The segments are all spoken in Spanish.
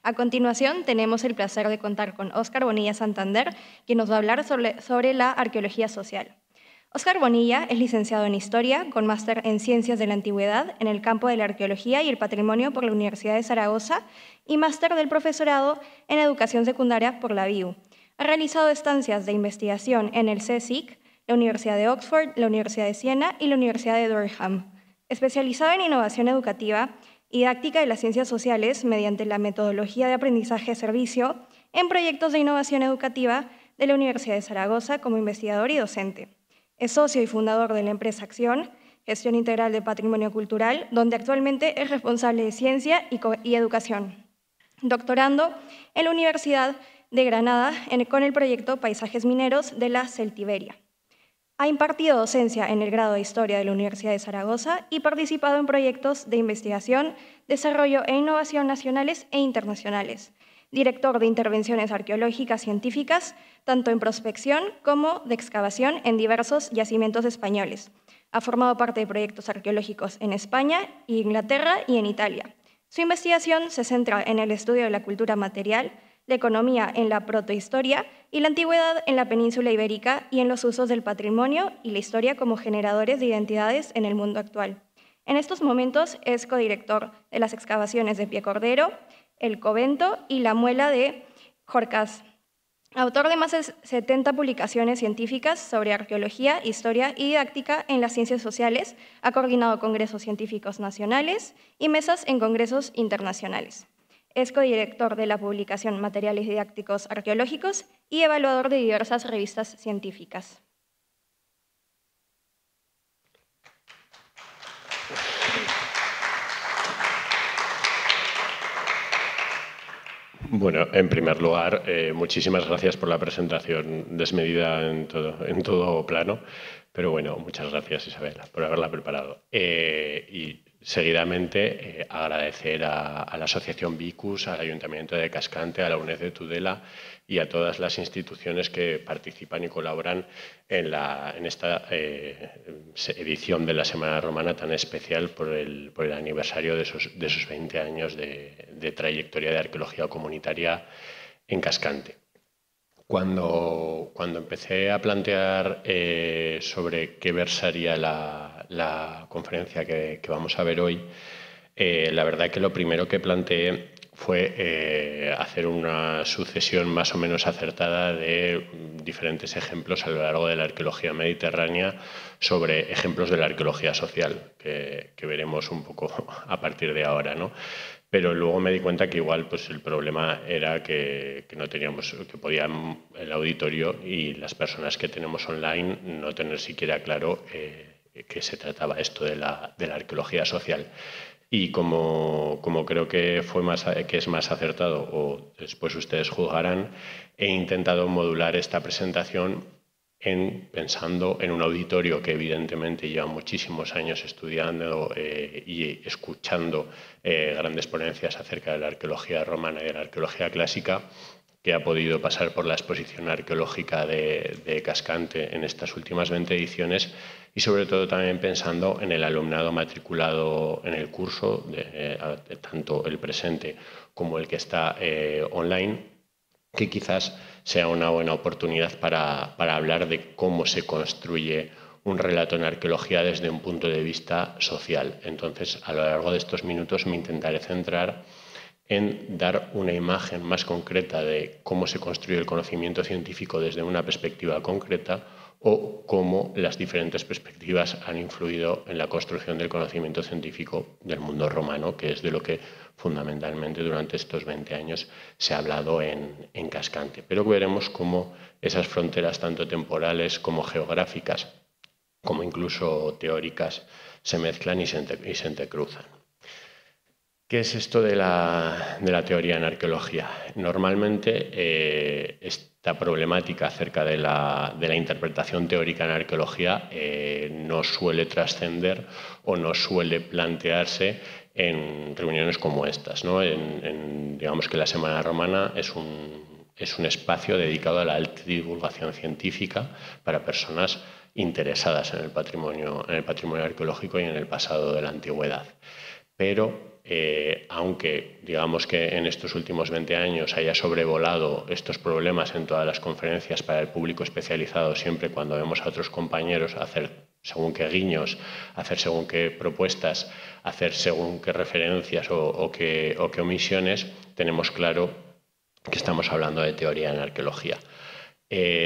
A continuación, tenemos el placer de contar con Óscar Bonilla Santander, quien nos va a hablar sobre la arqueología social. Óscar Bonilla es licenciado en Historia, con máster en Ciencias de la Antigüedad en el campo de la Arqueología y el Patrimonio por la Universidad de Zaragoza y máster del profesorado en Educación Secundaria por la BIU. Ha realizado estancias de investigación en el CSIC, la Universidad de Oxford, la Universidad de Siena y la Universidad de Durham. Especializado en innovación educativa y didáctica de las ciencias sociales mediante la metodología de aprendizaje-servicio en proyectos de innovación educativa de la Universidad de Zaragoza como investigador y docente. Es socio y fundador de la empresa Acción, Gestión Integral de Patrimonio Cultural, donde actualmente es responsable de ciencia y educación. Doctorando en la Universidad de Granada con el proyecto Paisajes Mineros de la Celtiberia. Ha impartido docencia en el grado de Historia de la Universidad de Zaragoza y participado en proyectos de investigación, desarrollo e innovación nacionales e internacionales. Director de intervenciones arqueológicas científicas, tanto en prospección como de excavación en diversos yacimientos españoles. Ha formado parte de proyectos arqueológicos en España, Inglaterra y en Italia. Su investigación se centra en el estudio de la cultura material, la economía en la protohistoria y la antigüedad en la península ibérica y en los usos del patrimonio y la historia como generadores de identidades en el mundo actual. En estos momentos es codirector de las excavaciones de Pie Cordero, El Covento y la Muela de Jorcas. Autor de más de 70 publicaciones científicas sobre arqueología, historia y didáctica en las ciencias sociales, ha coordinado congresos científicos nacionales y mesas en congresos internacionales. Es codirector de la publicación Materiales Didácticos Arqueológicos y evaluador de diversas revistas científicas. Bueno, en primer lugar, muchísimas gracias por la presentación desmedida en todo plano, pero bueno, muchas gracias, Isabela, por haberla preparado. Y seguidamente, agradecer a la Asociación Vicus, al Ayuntamiento de Cascante, a la UNED de Tudela y a todas las instituciones que participan y colaboran en esta edición de la Semana Romana tan especial por el aniversario de esos 20 años de trayectoria de arqueología comunitaria en Cascante. Cuando empecé a plantear sobre qué versaría la conferencia que vamos a ver hoy, la verdad que lo primero que planteé fue hacer una sucesión más o menos acertada de diferentes ejemplos a lo largo de la arqueología mediterránea sobre ejemplos de la arqueología social, que veremos un poco a partir de ahora, ¿no? Pero luego me di cuenta que igual pues, el problema era que no teníamos, que podían el auditorio y las personas que tenemos online no tener siquiera claro que se trataba esto de la arqueología social. Y como creo que es más acertado, o después ustedes juzgarán, he intentado modular esta presentación pensando en un auditorio que evidentemente lleva muchísimos años estudiando y escuchando grandes ponencias acerca de la arqueología romana y de la arqueología clásica, que ha podido pasar por la exposición arqueológica de Cascante en estas últimas 20 ediciones y sobre todo también pensando en el alumnado matriculado en el curso, tanto el presente como el que está online, que quizás sea una buena oportunidad para hablar de cómo se construye un relato en arqueología desde un punto de vista social. Entonces, a lo largo de estos minutos me intentaré centrar en dar una imagen más concreta de cómo se construye el conocimiento científico desde una perspectiva concreta o cómo las diferentes perspectivas han influido en la construcción del conocimiento científico del mundo romano, que es de lo que fundamentalmente durante estos 20 años se ha hablado en Cascante. Pero veremos cómo esas fronteras, tanto temporales como geográficas, como incluso teóricas, se mezclan y se entrecruzan. ¿Qué es esto de la teoría en arqueología? Normalmente esta problemática acerca de la interpretación teórica en arqueología no suele trascender o no suele plantearse en reuniones como estas, ¿no? Digamos que la Semana Romana es un espacio dedicado a la alta divulgación científica para personas interesadas en el patrimonio arqueológico y en el pasado de la antigüedad. Pero aunque digamos que en estos últimos 20 años haya sobrevolado estos problemas en todas las conferencias para el público especializado, siempre cuando vemos a otros compañeros hacer según qué guiños, hacer según qué propuestas, hacer según qué referencias o qué omisiones, tenemos claro que estamos hablando de teoría en arqueología.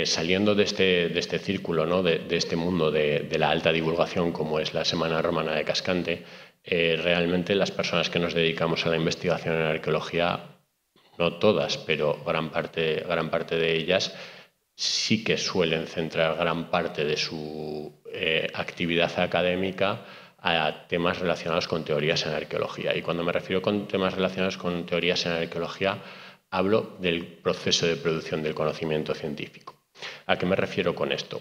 Saliendo de este círculo, ¿no? de este mundo de la alta divulgación, como es la Semana Romana de Cascante, realmente las personas que nos dedicamos a la investigación en arqueología, no todas, pero gran parte de ellas, sí que suelen centrar gran parte de su actividad académica a temas relacionados con teorías en arqueología. Y cuando me refiero con temas relacionados con teorías en arqueología, hablo del proceso de producción del conocimiento científico. ¿A qué me refiero con esto?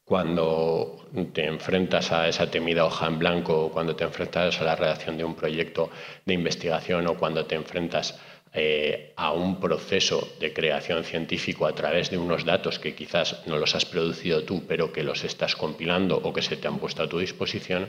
Cuando te enfrentas a esa temida hoja en blanco, o cuando te enfrentas a la redacción de un proyecto de investigación, o cuando te enfrentas a un proceso de creación científico a través de unos datos que quizás no los has producido tú, pero que los estás compilando o que se te han puesto a tu disposición,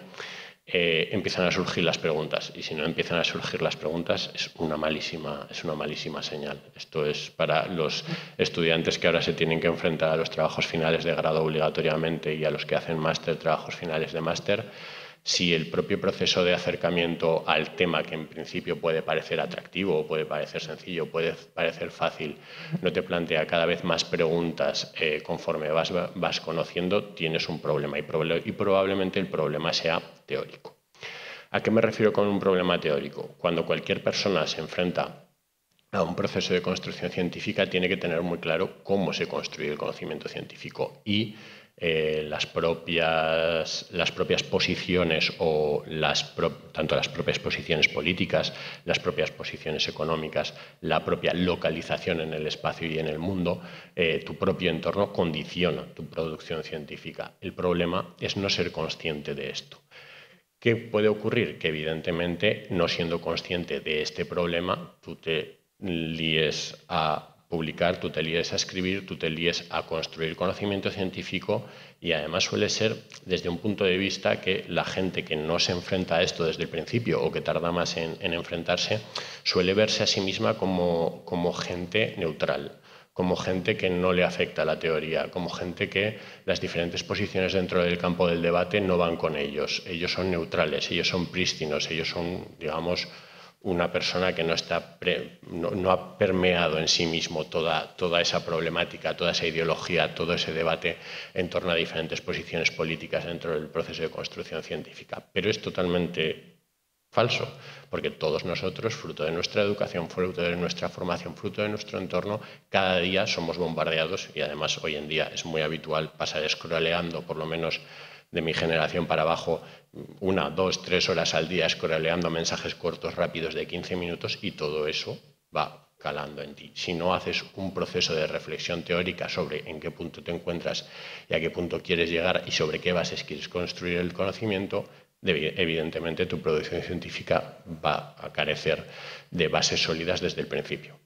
empiezan a surgir las preguntas. Y si no empiezan a surgir las preguntas, es una malísima señal. Esto es para los estudiantes que ahora se tienen que enfrentar a los trabajos finales de grado obligatoriamente y a los que hacen máster, trabajos finales de máster. Si el propio proceso de acercamiento al tema, que en principio puede parecer atractivo, o puede parecer sencillo, puede parecer fácil, no te plantea cada vez más preguntas conforme vas conociendo, tienes un problema y probablemente el problema sea teórico. ¿A qué me refiero con un problema teórico? Cuando cualquier persona se enfrenta a un proceso de construcción científica, tiene que tener muy claro cómo se construye el conocimiento científico y las propias posiciones o tanto las propias posiciones políticas, las propias posiciones económicas, la propia localización en el espacio y en el mundo, tu propio entorno condiciona tu producción científica. El problema es no ser consciente de esto. ¿Qué puede ocurrir? Que evidentemente, no siendo consciente de este problema, tú te líes a publicar, tú te líes a escribir, tú te líes a construir conocimiento científico, y además suele ser desde un punto de vista que la gente que no se enfrenta a esto desde el principio o que tarda más en enfrentarse, suele verse a sí misma como gente neutral, como gente que no le afecta la teoría, como gente que las diferentes posiciones dentro del campo del debate no van con ellos. Ellos son neutrales, ellos son prístinos, ellos son, digamos, una persona que no ha permeado en sí mismo toda esa problemática, toda esa ideología, todo ese debate en torno a diferentes posiciones políticas dentro del proceso de construcción científica. Pero es totalmente falso, porque todos nosotros, fruto de nuestra educación, fruto de nuestra formación, fruto de nuestro entorno, cada día somos bombardeados, y además hoy en día es muy habitual pasar scrolleando, por lo menos de mi generación para abajo, 1, 2, 3 horas al día scrolleando mensajes cortos, rápidos de 15 minutos, y todo eso va calando en ti. Si no haces un proceso de reflexión teórica sobre en qué punto te encuentras y a qué punto quieres llegar y sobre qué bases quieres construir el conocimiento, evidentemente tu producción científica va a carecer de bases sólidas desde el principio.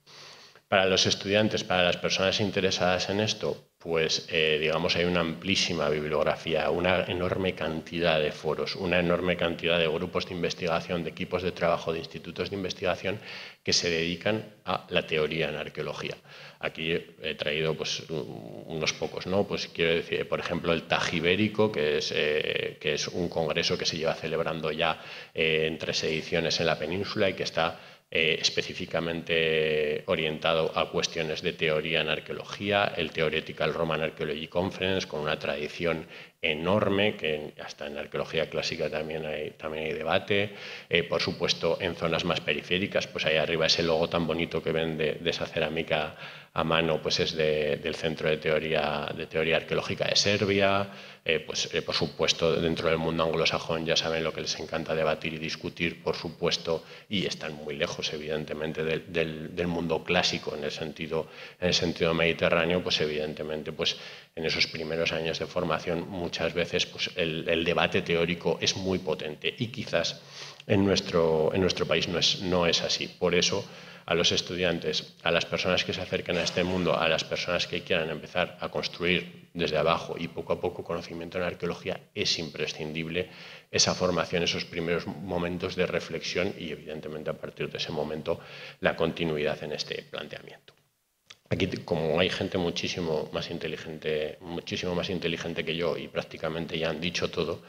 Para los estudiantes, para las personas interesadas en esto, pues digamos hay una amplísima bibliografía, una enorme cantidad de foros, una enorme cantidad de grupos de investigación, de equipos de trabajo, de institutos de investigación que se dedican a la teoría en arqueología. Aquí he traído pues, unos pocos, ¿no? Pues quiero decir, por ejemplo, el TAG Ibérico, que es un congreso que se lleva celebrando ya en 3 ediciones en la península y que está específicamente orientado a cuestiones de teoría en arqueología, el Theoretical Roman Archaeology Conference, con una tradición enorme, que hasta en arqueología clásica también hay debate. Por supuesto, en zonas más periféricas, pues ahí arriba ese logo tan bonito que ven de esa cerámica a mano, pues es del Centro de Teoría Arqueológica de Serbia. Por supuesto, dentro del mundo anglosajón ya saben lo que les encanta debatir y discutir, por supuesto, y están muy lejos, evidentemente, del mundo clásico en el sentido mediterráneo, pues evidentemente, pues en esos primeros años de formación muchas veces pues, el debate teórico es muy potente y quizás en nuestro país no es así. Por eso, a los estudiantes, a las personas que se acercan a este mundo, a las personas que quieran empezar a construir desde abajo y poco a poco conocimiento en arqueología, es imprescindible esa formación, esos primeros momentos de reflexión y, evidentemente, a partir de ese momento, la continuidad en este planteamiento. Aquí, como hay gente muchísimo más inteligente que yo y prácticamente ya han dicho todo,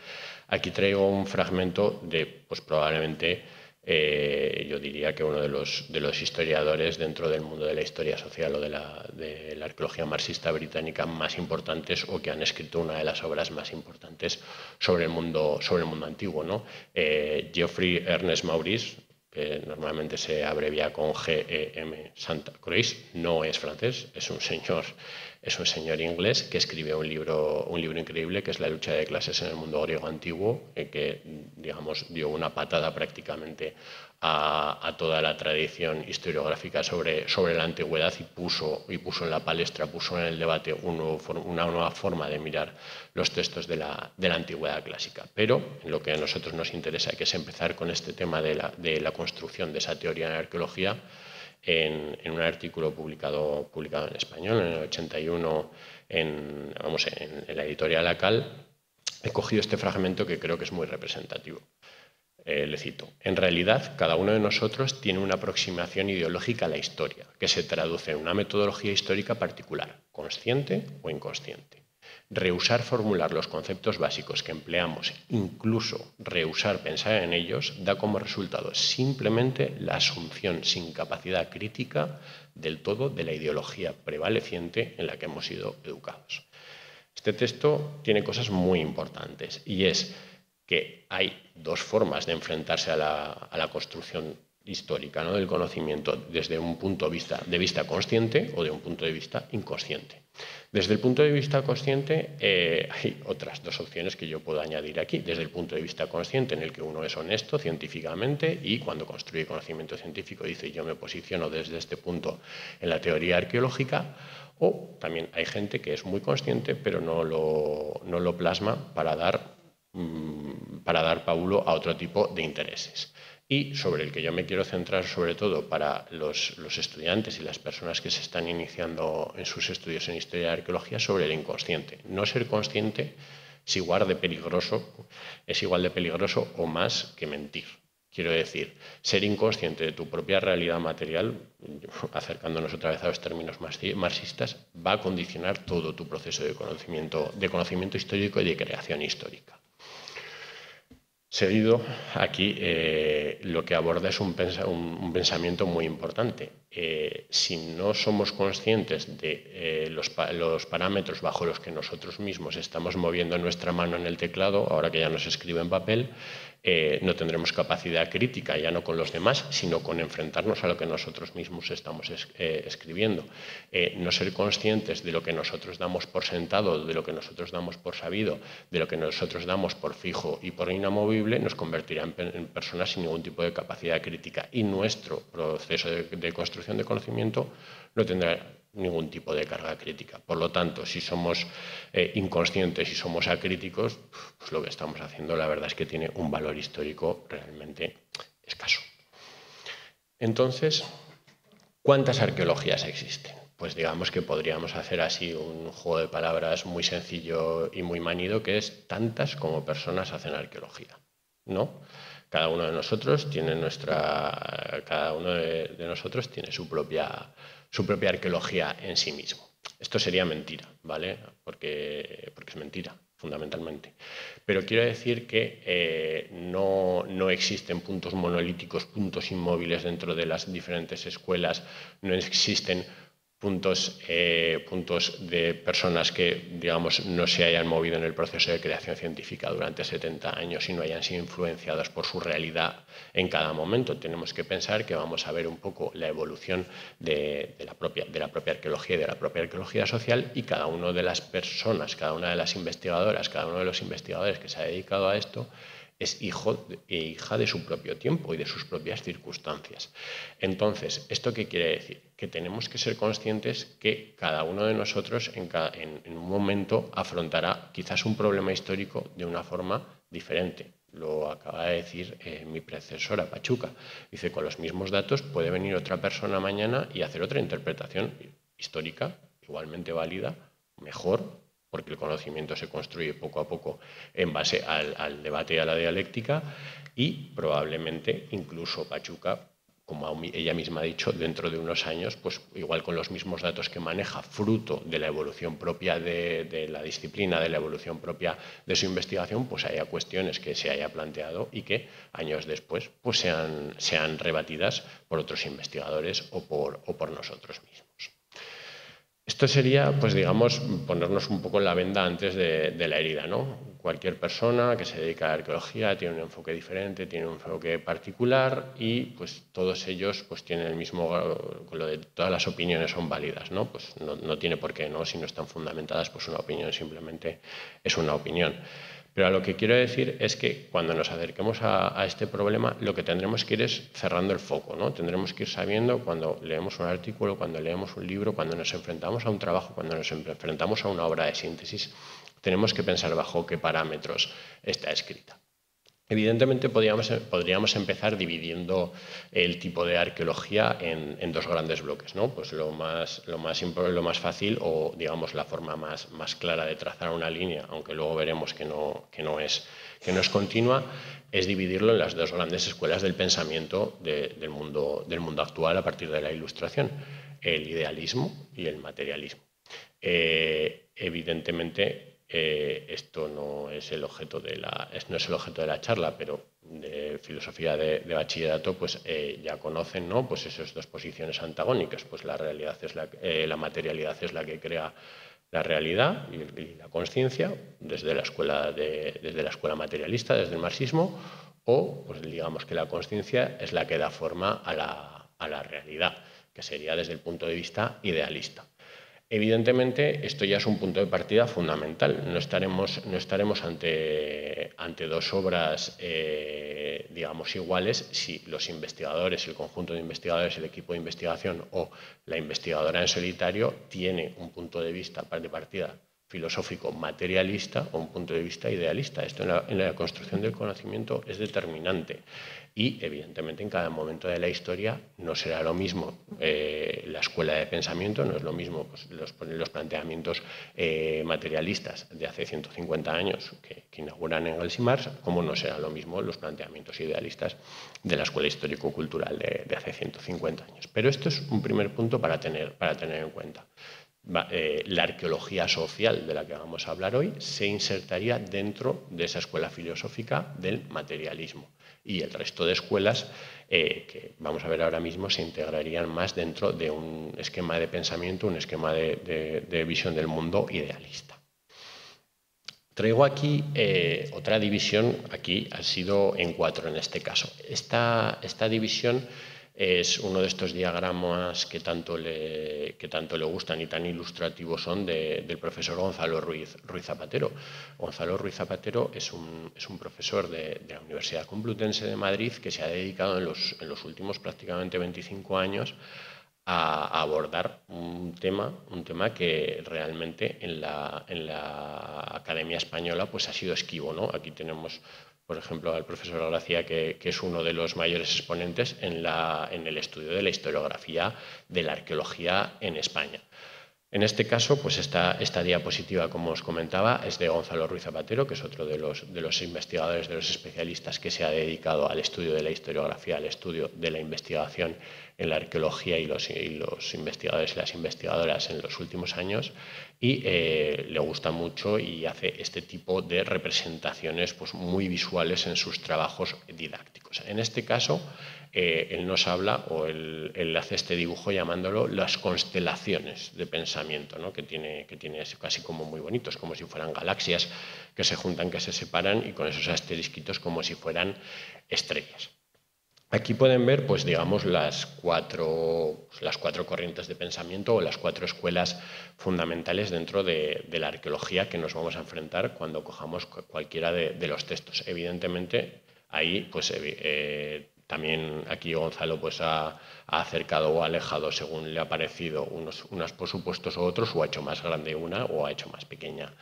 aquí traigo un fragmento de, pues probablemente, yo diría que uno de los historiadores dentro del mundo de la historia social o de la arqueología marxista británica más importantes o que han escrito una de las obras más importantes sobre el mundo antiguo, ¿no? Geoffrey Ernest Maurice, que normalmente se abrevia con G.E.M. Santa Cruz, no es francés, es un señor inglés que escribe un libro increíble que es La lucha de clases en el mundo griego antiguo, que digamos dio una patada prácticamente a toda la tradición historiográfica sobre la antigüedad y puso en la palestra, puso en el debate una nueva forma de mirar los textos de la antigüedad clásica. Pero en lo que a nosotros nos interesa, que es empezar con este tema de la construcción de esa teoría en arqueología, en un artículo publicado en español en el 81 en la editorial ACAL, he cogido este fragmento que creo que es muy representativo. Le cito: en realidad, cada uno de nosotros tiene una aproximación ideológica a la historia, que se traduce en una metodología histórica particular, consciente o inconsciente. Rehusar formular los conceptos básicos que empleamos, incluso rehusar pensar en ellos, da como resultado simplemente la asunción sin capacidad crítica del todo de la ideología prevaleciente en la que hemos sido educados. Este texto tiene cosas muy importantes y es que hay dos formas de enfrentarse a la construcción histórica, ¿no?, del conocimiento, desde un punto de vista consciente o de un punto de vista inconsciente. Desde el punto de vista consciente hay otras dos opciones que yo puedo añadir aquí. Desde el punto de vista consciente, en el que uno es honesto científicamente y cuando construye conocimiento científico dice yo me posiciono desde este punto en la teoría arqueológica, o también hay gente que es muy consciente pero no lo plasma para dar paulo a otro tipo de intereses. Y sobre el que yo me quiero centrar sobre todo para los estudiantes y las personas que se están iniciando en sus estudios en historia y arqueología, sobre el inconsciente. No ser consciente es igual de peligroso o más que mentir. Quiero decir, ser inconsciente de tu propia realidad material, acercándonos otra vez a los términos marxistas, va a condicionar todo tu proceso de conocimiento histórico y de creación histórica. Seguido, aquí lo que aborda es un pensamiento muy importante. Si no somos conscientes de los parámetros bajo los que nosotros mismos estamos moviendo nuestra mano en el teclado, ahora que ya no se escribe en papel, no tendremos capacidad crítica, ya no con los demás, sino con enfrentarnos a lo que nosotros mismos estamos escribiendo. No ser conscientes de lo que nosotros damos por sentado, de lo que nosotros damos por sabido, de lo que nosotros damos por fijo y por inamovible, nos convertirá en personas sin ningún tipo de capacidad crítica, y nuestro proceso de construcción de conocimiento no tendrá ningún tipo de carga crítica. Por lo tanto, si somos inconscientes y somos acríticos, pues lo que estamos haciendo, la verdad es que tiene un valor histórico realmente escaso. Entonces, ¿cuántas arqueologías existen? Pues digamos que podríamos hacer así un juego de palabras muy sencillo y muy manido, que es tantas como personas hacen arqueología, ¿no? Cada uno de nosotros tiene su propia arqueología en sí mismo. Esto sería mentira, ¿vale? Porque es mentira, fundamentalmente. Pero quiero decir que no existen puntos monolíticos, puntos inmóviles dentro de las diferentes escuelas, no existen puntos de personas que, digamos, no se hayan movido en el proceso de creación científica durante 70 años y no hayan sido influenciadas por su realidad en cada momento. Tenemos que pensar que vamos a ver un poco la evolución de la propia arqueología y de la propia arqueología social, y cada una de las personas, cada una de las investigadoras, cada uno de los investigadores que se ha dedicado a esto, es hijo e hija de su propio tiempo y de sus propias circunstancias. Entonces, ¿esto qué quiere decir? Que tenemos que ser conscientes que cada uno de nosotros en un momento afrontará quizás un problema histórico de una forma diferente. Lo acaba de decir mi predecesora, Pachuca. Dice, con los mismos datos puede venir otra persona mañana y hacer otra interpretación histórica, igualmente válida, mejor, porque el conocimiento se construye poco a poco en base al debate y a la dialéctica, y probablemente incluso Pachuca, como ella misma ha dicho, dentro de unos años, pues igual con los mismos datos que maneja, fruto de la evolución propia de la disciplina, de la evolución propia de su investigación, pues haya cuestiones que se haya planteado y que años después pues sean rebatidas por otros investigadores o por nosotros mismos. Esto sería, pues digamos, ponernos un poco la venda antes de la herida, ¿no? Cualquier persona que se dedica a la arqueología tiene un enfoque diferente, tiene un enfoque particular y pues todos ellos pues tienen el mismo, con lo de todas las opiniones son válidas, ¿no? Pues no tiene por qué, ¿no? Si no están fundamentadas, pues una opinión simplemente es una opinión. Pero a lo que quiero decir es que cuando nos acerquemos a este problema, lo que tendremos que ir es cerrando el foco, ¿no? Tendremos que ir sabiendo cuando leemos un artículo, cuando leemos un libro, cuando nos enfrentamos a un trabajo, cuando nos enfrentamos a una obra de síntesis, tenemos que pensar bajo qué parámetros está escrita. Evidentemente podríamos empezar dividiendo el tipo de arqueología en dos grandes bloques, ¿no? Pues lo más fácil o digamos la forma más clara de trazar una línea, aunque luego veremos que no es continua, es dividirlo en las dos grandes escuelas del pensamiento del mundo actual a partir de la Ilustración, el idealismo y el materialismo. Evidentemente, esto no es el objeto de la charla, pero de filosofía de bachillerato, pues ya conocen, ¿no? Pues esas dos posiciones antagónicas, pues la materialidad es la que crea la realidad y la conciencia desde la escuela materialista, desde el marxismo, o pues digamos que la conciencia es la que da forma a la realidad, que sería desde el punto de vista idealista. Evidentemente, esto ya es un punto de partida fundamental. No estaremos ante dos obras, digamos, iguales si los investigadores, el conjunto de investigadores, el equipo de investigación o la investigadora en solitario tiene un punto de vista de partida filosófico materialista o un punto de vista idealista. Esto en la construcción del conocimiento es determinante. Y, evidentemente, en cada momento de la historia no será lo mismo la escuela de pensamiento, no es lo mismo pues, los planteamientos materialistas de hace 150 años que inauguran Engels y Marx, como no será lo mismo los planteamientos idealistas de la escuela histórico-cultural de hace 150 años. Pero esto es un primer punto para tener en cuenta. La arqueología social de la que vamos a hablar hoy se insertaría dentro de esa escuela filosófica del materialismo y el resto de escuelas que vamos a ver ahora mismo se integrarían más dentro de un esquema de pensamiento, un esquema de visión del mundo idealista. Traigo aquí otra división, aquí ha sido en 4 en este caso. Esta división es uno de estos diagramas que tanto le gustan y tan ilustrativos son del profesor Gonzalo Ruiz Zapatero. Gonzalo Ruiz Zapatero es un profesor de la Universidad Complutense de Madrid que se ha dedicado en los últimos prácticamente 25 años a abordar un tema que realmente en la Academia Española pues ha sido esquivo, ¿no? Aquí tenemos, por ejemplo, al profesor Gracia, que es uno de los mayores exponentes en el estudio de la historiografía de la arqueología en España. En este caso, pues esta diapositiva, como os comentaba, es de Gonzalo Ruiz Zapatero, que es otro de los investigadores, de los especialistas que se ha dedicado al estudio de la historiografía, al estudio de la investigación en la arqueología y los investigadores y las investigadoras en los últimos años, y le gusta mucho y hace este tipo de representaciones pues, muy visuales en sus trabajos didácticos. En este caso, él nos habla, o él hace este dibujo llamándolo las constelaciones de pensamiento, ¿no? que tiene casi como muy bonitos, como si fueran galaxias que se juntan, que se separan, y con esos asterisquitos como si fueran estrellas. Aquí pueden ver, pues digamos, las cuatro corrientes de pensamiento o las 4 escuelas fundamentales dentro de la arqueología que nos vamos a enfrentar cuando cojamos cualquiera de los textos. Evidentemente, ahí, pues también aquí Gonzalo pues ha acercado o ha alejado según le ha parecido unos por supuestos u otros, o ha hecho más grande una o ha hecho más pequeña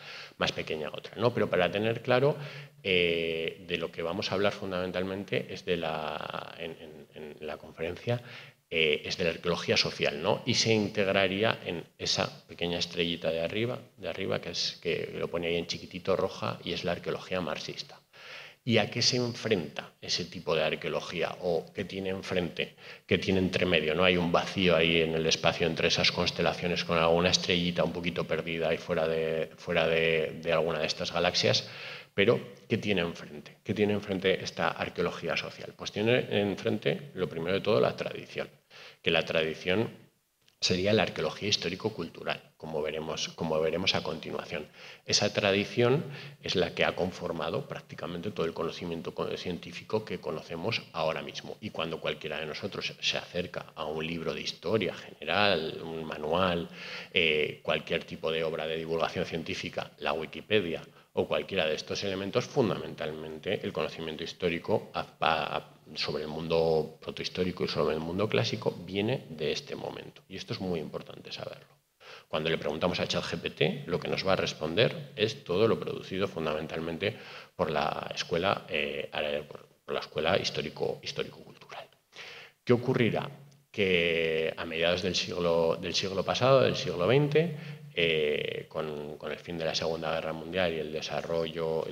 otra, ¿no? Pero para tener claro, de lo que vamos a hablar fundamentalmente es en la conferencia, es de la arqueología social, ¿no? Y se integraría en esa pequeña estrellita de arriba que lo pone ahí en chiquitito roja, y es la arqueología marxista. ¿Y a qué se enfrenta ese tipo de arqueología? ¿O qué tiene enfrente? ¿Qué tiene entre medio? ¿No? Hay un vacío ahí en el espacio entre esas constelaciones, con alguna estrellita un poquito perdida ahí fuera de alguna de estas galaxias. Pero, ¿qué tiene enfrente? ¿Qué tiene enfrente esta arqueología social? Pues tiene enfrente, lo primero de todo, la tradición. Que la tradición sería la arqueología histórico-cultural, como veremos a continuación. Esa tradición es la que ha conformado prácticamente todo el conocimiento científico que conocemos ahora mismo. Y cuando cualquiera de nosotros se acerca a un libro de historia general, un manual, cualquier tipo de obra de divulgación científica, la Wikipedia o cualquiera de estos elementos, fundamentalmente el conocimiento histórico sobre el mundo protohistórico y sobre el mundo clásico viene de este momento. Y esto es muy importante saberlo. Cuando le preguntamos a ChatGPT, lo que nos va a responder es todo lo producido fundamentalmente por la escuela, histórico-cultural. ¿Qué ocurrirá? Que a mediados del siglo pasado, del siglo XX, con el fin de la Segunda Guerra Mundial y el desarrollo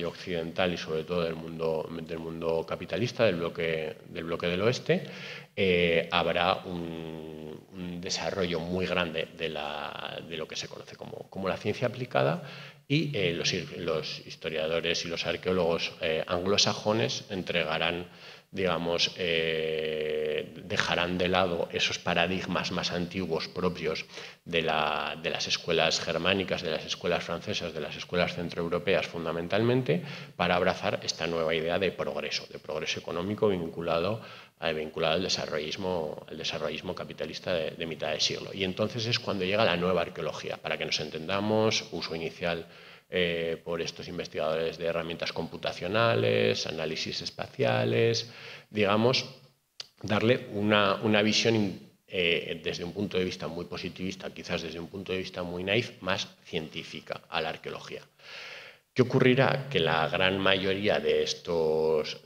occidental y sobre todo del mundo capitalista, del bloque del oeste, habrá un desarrollo muy grande de lo que se conoce como la ciencia aplicada, y los historiadores y los arqueólogos anglosajones entregarán, digamos, dejarán de lado esos paradigmas más antiguos propios de las escuelas germánicas, de las escuelas francesas, de las escuelas centroeuropeas fundamentalmente, para abrazar esta nueva idea de progreso económico vinculado al desarrollismo capitalista de mitad de siglo. Y entonces es cuando llega la nueva arqueología. Para que nos entendamos, uso inicial por estos investigadores de herramientas computacionales, análisis espaciales, digamos, darle una visión desde un punto de vista muy positivista, quizás desde un punto de vista muy naif, más científica a la arqueología. ¿Qué ocurrirá? Que la gran mayoría de estos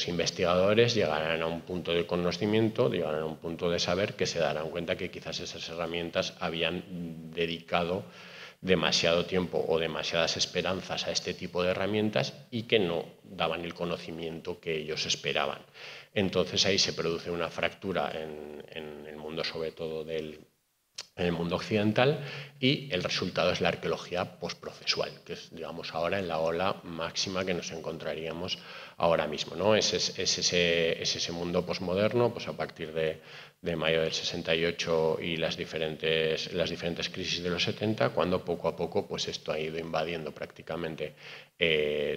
investigadores llegarán a un punto de conocimiento, llegarán a un punto de saber, que se darán cuenta que quizás esas herramientas habían dedicado demasiado tiempo o demasiadas esperanzas a este tipo de herramientas y que no daban el conocimiento que ellos esperaban. Entonces ahí se produce una fractura en el mundo, sobre todo en el mundo occidental, y el resultado es la arqueología postprocesual, que es, digamos, ahora en la ola máxima que nos encontraríamos ahora mismo, ¿no? Es ese mundo postmoderno, pues a partir de mayo del 68 y las diferentes crisis de los 70, cuando poco a poco pues esto ha ido invadiendo prácticamente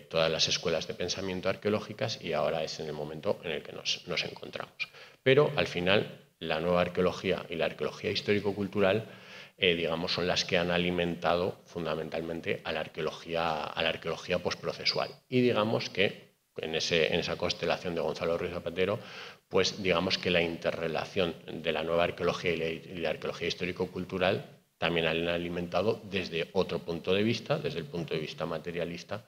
todas las escuelas de pensamiento arqueológicas, y ahora es en el momento en el que nos encontramos. Pero al final la nueva arqueología y la arqueología histórico-cultural, digamos, son las que han alimentado fundamentalmente a la arqueología postprocesual. Y digamos que en esa constelación de Gonzalo Ruiz Zapatero, pues digamos que la interrelación de la nueva arqueología y la arqueología histórico-cultural también han alimentado desde otro punto de vista, desde el punto de vista materialista,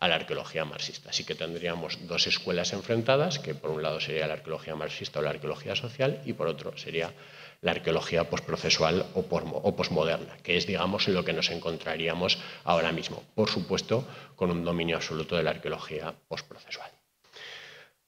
a la arqueología marxista. Así que tendríamos dos escuelas enfrentadas, que por un lado sería la arqueología marxista o la arqueología social, y por otro sería la arqueología postprocesual o postmoderna, que es, digamos, lo que nos encontraríamos ahora mismo, por supuesto, con un dominio absoluto de la arqueología postprocesual.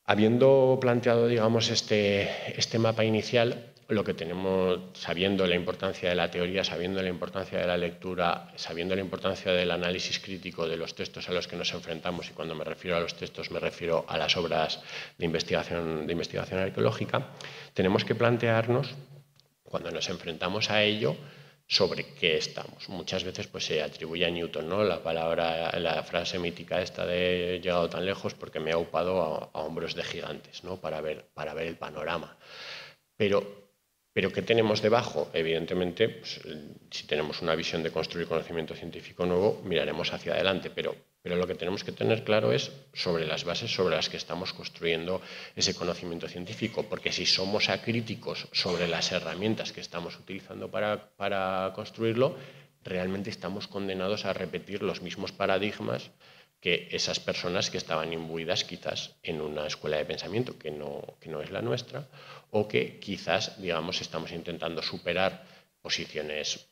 Habiendo planteado, digamos, este mapa inicial, lo que tenemos, sabiendo la importancia de la teoría, sabiendo la importancia de la lectura, sabiendo la importancia del análisis crítico de los textos a los que nos enfrentamos, y cuando me refiero a los textos me refiero a las obras de investigación arqueológica, tenemos que plantearnos, cuando nos enfrentamos a ello, sobre qué estamos. Muchas veces pues, se atribuye a Newton, ¿no? La frase mítica esta de he llegado tan lejos porque me he aupado a hombros de gigantes, ¿no? Para ver el panorama. Pero ¿qué tenemos debajo? Evidentemente, pues, si tenemos una visión de construir conocimiento científico nuevo, miraremos hacia adelante, pero lo que tenemos que tener claro es sobre las bases sobre las que estamos construyendo ese conocimiento científico, porque si somos acríticos sobre las herramientas que estamos utilizando para construirlo, realmente estamos condenados a repetir los mismos paradigmas que esas personas que estaban imbuidas quizás en una escuela de pensamiento que no es la nuestra, o que quizás, digamos, estamos intentando superar posiciones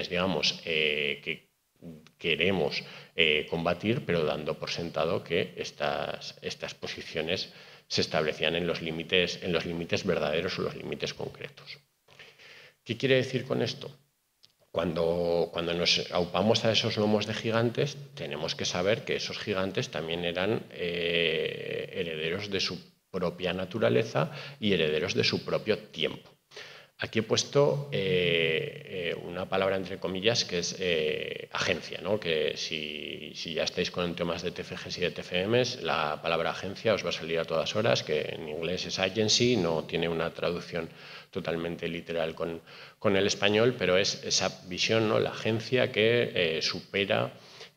digamos, que queremos combatir, pero dando por sentado que estas posiciones se establecían en los límites verdaderos o los límites concretos. ¿Qué quiere decir con esto? Cuando nos aupamos a esos lomos de gigantes, tenemos que saber que esos gigantes también eran herederos de su propia naturaleza y herederos de su propio tiempo. Aquí he puesto una palabra entre comillas que es agencia, ¿no? Que si ya estáis con temas de TFGs y de TFMs, la palabra agencia os va a salir a todas horas, que en inglés es agency, no tiene una traducción totalmente literal con el español, pero es esa visión, ¿no? La agencia que supera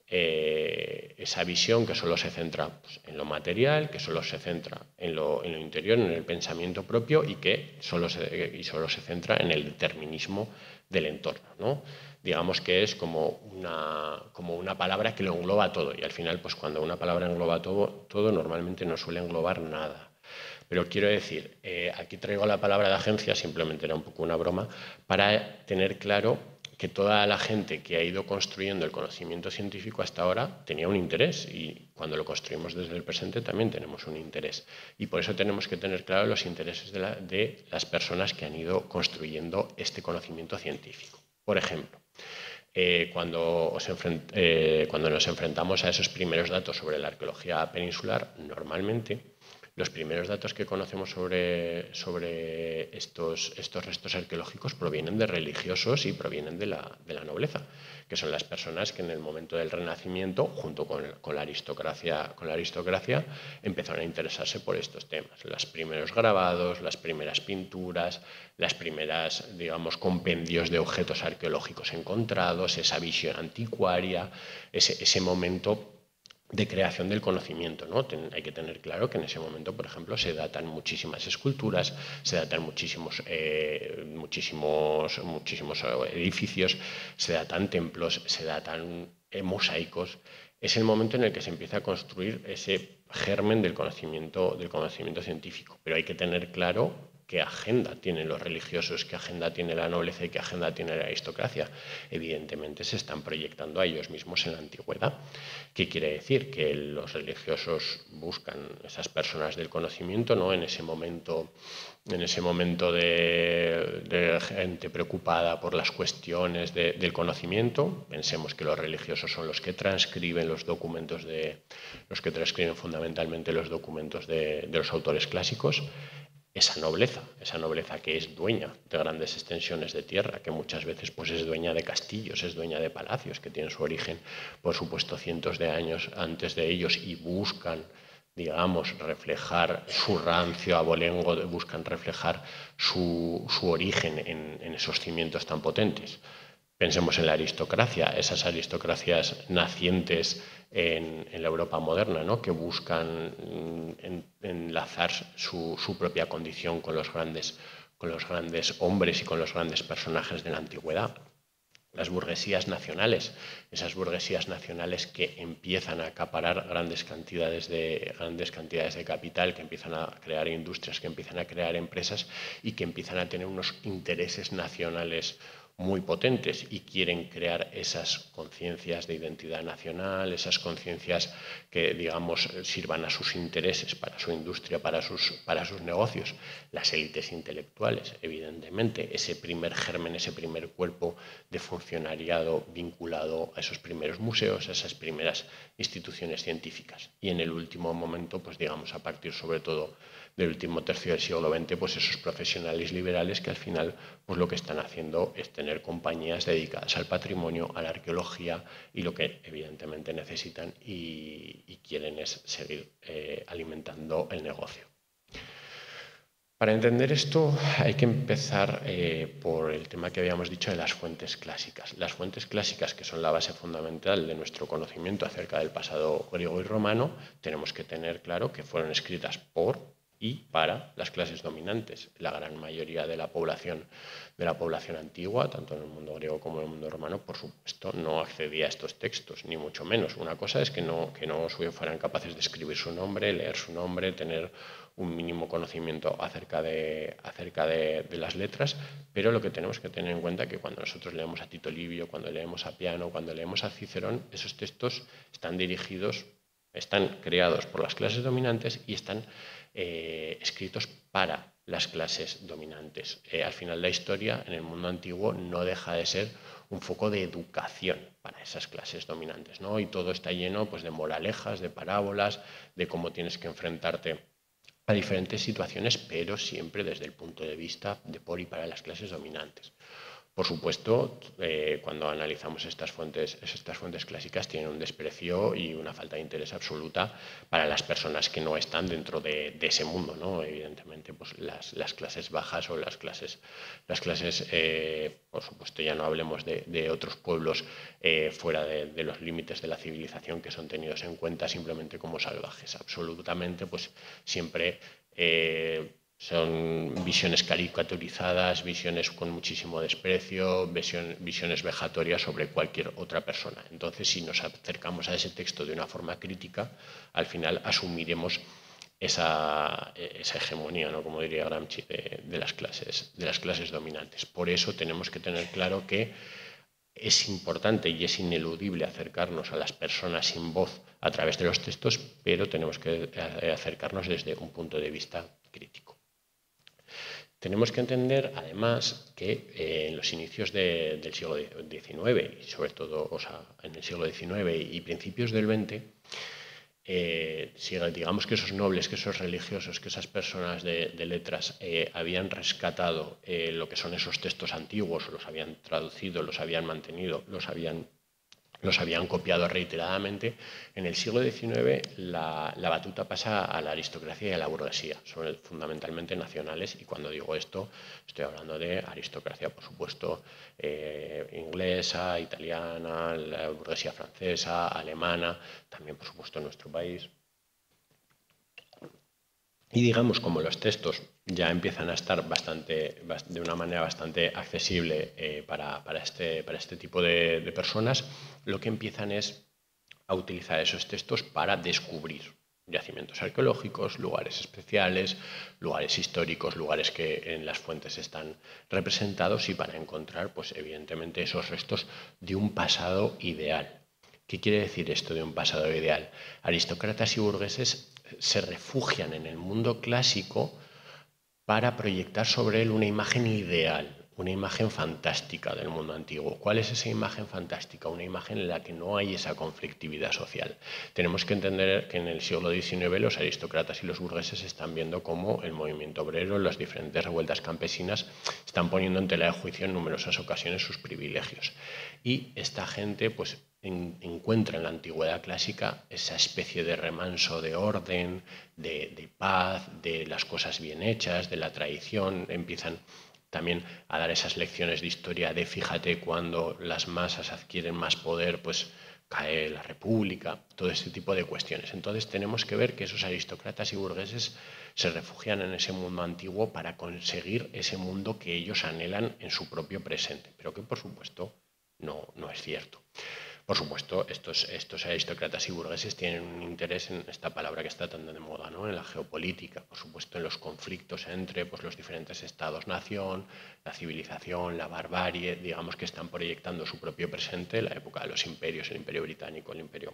esa visión que solo se centra pues, en lo material, que solo se centra en lo interior, en el pensamiento propio y que solo se centra en el determinismo del entorno, ¿no? Digamos que es como una palabra que lo engloba todo y al final pues cuando una palabra engloba todo normalmente no suele englobar nada. Pero quiero decir, aquí traigo la palabra de agencia, simplemente era un poco una broma, para tener claro que toda la gente que ha ido construyendo el conocimiento científico hasta ahora tenía un interés y cuando lo construimos desde el presente también tenemos un interés. Y por eso tenemos que tener claro los intereses de las personas que han ido construyendo este conocimiento científico. Por ejemplo, cuando nos enfrentamos a esos primeros datos sobre la arqueología peninsular, normalmente los primeros datos que conocemos sobre estos restos arqueológicos provienen de religiosos y provienen de la nobleza, que son las personas que en el momento del Renacimiento, junto con la aristocracia, empezaron a interesarse por estos temas. Los primeros grabados, las primeras pinturas, las primeras, digamos, compendios de objetos arqueológicos encontrados, esa visión anticuaria, ese momento de creación del conocimiento, ¿no? Hay que tener claro que en ese momento, por ejemplo, se datan muchísimas esculturas, se datan muchísimos edificios, se datan templos, se datan mosaicos. Es el momento en el que se empieza a construir ese germen del conocimiento científico. Pero hay que tener claro qué agenda tienen los religiosos, qué agenda tiene la nobleza y qué agenda tiene la aristocracia. Evidentemente se están proyectando a ellos mismos en la antigüedad. ¿Qué quiere decir? Que los religiosos buscan esas personas del conocimiento, ¿no? En ese momento de gente preocupada por las cuestiones del conocimiento. Pensemos que los religiosos son los que transcriben fundamentalmente los documentos de los autores clásicos. Esa nobleza que es dueña de grandes extensiones de tierra, que muchas veces pues, es dueña de castillos, es dueña de palacios, que tienen su origen, por supuesto, cientos de años antes de ellos y buscan, digamos, reflejar su rancio abolengo, buscan reflejar su origen en esos cimientos tan potentes. Pensemos en la aristocracia, esas aristocracias nacientes en la Europa moderna, ¿no? Que buscan enlazar su propia condición con los grandes hombres y con los grandes personajes de la antigüedad. Las burguesías nacionales, esas burguesías nacionales que empiezan a acaparar grandes cantidades de capital, que empiezan a crear industrias, que empiezan a crear empresas y que empiezan a tener unos intereses nacionales muy potentes y quieren crear esas conciencias de identidad nacional, esas conciencias que, digamos, sirvan a sus intereses, para su industria, para sus negocios. Las élites intelectuales, evidentemente, ese primer germen, ese primer cuerpo de funcionariado vinculado a esos primeros museos, a esas primeras instituciones científicas. Y en el último momento, pues digamos, a partir sobre todo del último tercio del siglo XX, pues esos profesionales liberales que al final pues lo que están haciendo es tener compañías dedicadas al patrimonio, a la arqueología, y lo que evidentemente necesitan y quieren es seguir alimentando el negocio. Para entender esto hay que empezar por el tema que habíamos dicho de las fuentes clásicas. Las fuentes clásicas, que son la base fundamental de nuestro conocimiento acerca del pasado griego y romano, tenemos que tener claro que fueron escritas por y para las clases dominantes. La gran mayoría de la población antigua, tanto en el mundo griego como en el mundo romano, por supuesto, no accedía a estos textos, ni mucho menos. Una cosa es que no fueran capaces de escribir su nombre, leer su nombre, tener un mínimo conocimiento acerca de las letras, pero lo que tenemos que tener en cuenta es que cuando nosotros leemos a Tito Livio, cuando leemos a Piano, cuando leemos a Cicerón, esos textos están creados por las clases dominantes y están escritos para las clases dominantes. Al final la historia en el mundo antiguo no deja de ser un foco de educación para esas clases dominantes, ¿no? Y todo está lleno pues, de moralejas, de parábolas, de cómo tienes que enfrentarte a diferentes situaciones, pero siempre desde el punto de vista de por y para las clases dominantes. Por supuesto, cuando analizamos estas fuentes clásicas tienen un desprecio y una falta de interés absoluta para las personas que no están dentro de ese mundo, ¿no? Evidentemente, pues las clases bajas o las clases por supuesto, ya no hablemos de otros pueblos fuera de los límites de la civilización que son tenidos en cuenta simplemente como salvajes. Absolutamente, pues siempre son visiones caricaturizadas, visiones con muchísimo desprecio, visiones vejatorias sobre cualquier otra persona. Entonces, si nos acercamos a ese texto de una forma crítica, al final asumiremos esa hegemonía, ¿no? Como diría Gramsci, de las clases dominantes. Por eso tenemos que tener claro que es importante y es ineludible acercarnos a las personas sin voz a través de los textos, pero tenemos que acercarnos desde un punto de vista crítico. Tenemos que entender, además, que en los inicios del siglo XIX, y sobre todo en el siglo XIX y principios del XX, digamos que esos nobles, que esos religiosos, que esas personas de letras habían rescatado lo que son esos textos antiguos, los habían traducido, los habían mantenido, los habían copiado reiteradamente. En el siglo XIX la batuta pasa a la aristocracia y a la burguesía, son fundamentalmente nacionales, y cuando digo esto estoy hablando de aristocracia, por supuesto, inglesa, italiana, la burguesía francesa, alemana, también por supuesto en nuestro país. Y digamos, como los textos ya empiezan a estar de una manera bastante accesible para este tipo de personas, lo que empiezan es a utilizar esos textos para descubrir yacimientos arqueológicos, lugares especiales, lugares históricos, lugares que en las fuentes están representados, y para encontrar, pues evidentemente, esos restos de un pasado ideal. ¿Qué quiere decir esto de un pasado ideal? Aristócratas y burgueses se refugian en el mundo clásico para proyectar sobre él una imagen ideal, una imagen fantástica del mundo antiguo. ¿Cuál es esa imagen fantástica? Una imagen en la que no hay esa conflictividad social. Tenemos que entender que en el siglo XIX los aristócratas y los burgueses están viendo cómo el movimiento obrero, las diferentes revueltas campesinas, están poniendo en tela de juicio en numerosas ocasiones sus privilegios. Y esta gente, pues, encuentra en la antigüedad clásica esa especie de remanso de orden, de paz, de las cosas bien hechas, de la tradición. Empiezan también a dar esas lecciones de historia de fíjate cuando las masas adquieren más poder, pues cae la república, todo este tipo de cuestiones. Entonces tenemos que ver que esos aristócratas y burgueses se refugian en ese mundo antiguo para conseguir ese mundo que ellos anhelan en su propio presente, pero que por supuesto no es cierto. Por supuesto, estos aristócratas y burgueses tienen un interés en esta palabra que está tan de moda, ¿no? En la geopolítica, por supuesto, en los conflictos entre pues, los diferentes estados-nación, la civilización, la barbarie, digamos que están proyectando su propio presente, la época de los imperios, el imperio británico, el imperio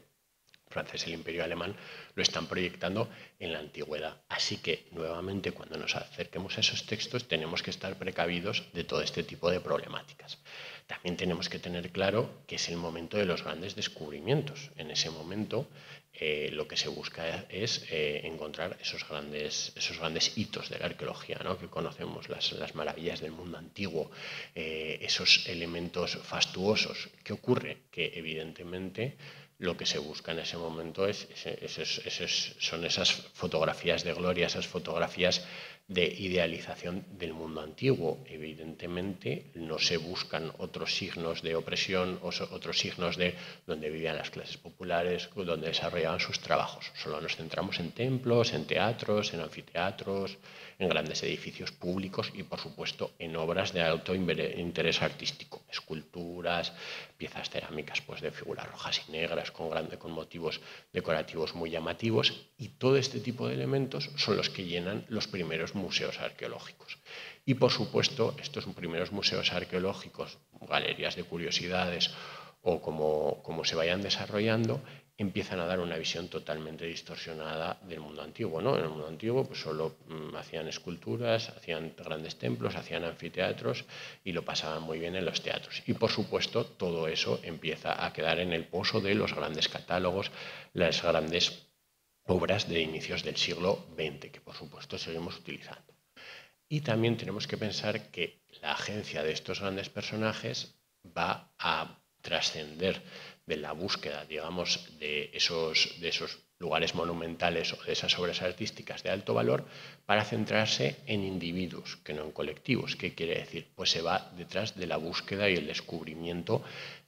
francés, el imperio alemán, lo están proyectando en la antigüedad. Así que, nuevamente, cuando nos acerquemos a esos textos, tenemos que estar precavidos de todo este tipo de problemáticas. También tenemos que tener claro que es el momento de los grandes descubrimientos. En ese momento, lo que se busca es encontrar esos grandes hitos de la arqueología, ¿no? Que conocemos, las maravillas del mundo antiguo, esos elementos fastuosos. ¿Qué ocurre? Que evidentemente lo que se busca en ese momento son esas fotografías de gloria, esas fotografías de idealización del mundo antiguo. Evidentemente no se buscan otros signos de opresión, otros signos de donde vivían las clases populares, donde desarrollaban sus trabajos. Solo nos centramos en templos, en teatros, en anfiteatros, en grandes edificios públicos y, por supuesto, en obras de alto interés artístico, esculturas, piezas cerámicas pues, de figuras rojas y negras con motivos decorativos muy llamativos, y todo este tipo de elementos son los que llenan los primeros museos arqueológicos. Y, por supuesto, estos primeros museos arqueológicos, galerías de curiosidades o como se vayan desarrollando, empiezan a dar una visión totalmente distorsionada del mundo antiguo, ¿no? En el mundo antiguo pues solo hacían esculturas, hacían grandes templos, hacían anfiteatros y lo pasaban muy bien en los teatros. Y por supuesto todo eso empieza a quedar en el pozo de los grandes catálogos, las grandes obras de inicios del siglo XX, que por supuesto seguimos utilizando. Y también tenemos que pensar que la agencia de estos grandes personajes va a trascender de la búsqueda, digamos, de esos lugares monumentales o de esas obras artísticas de alto valor para centrarse en individuos, que no en colectivos. ¿Qué quiere decir? Pues se va detrás de la búsqueda y el descubrimiento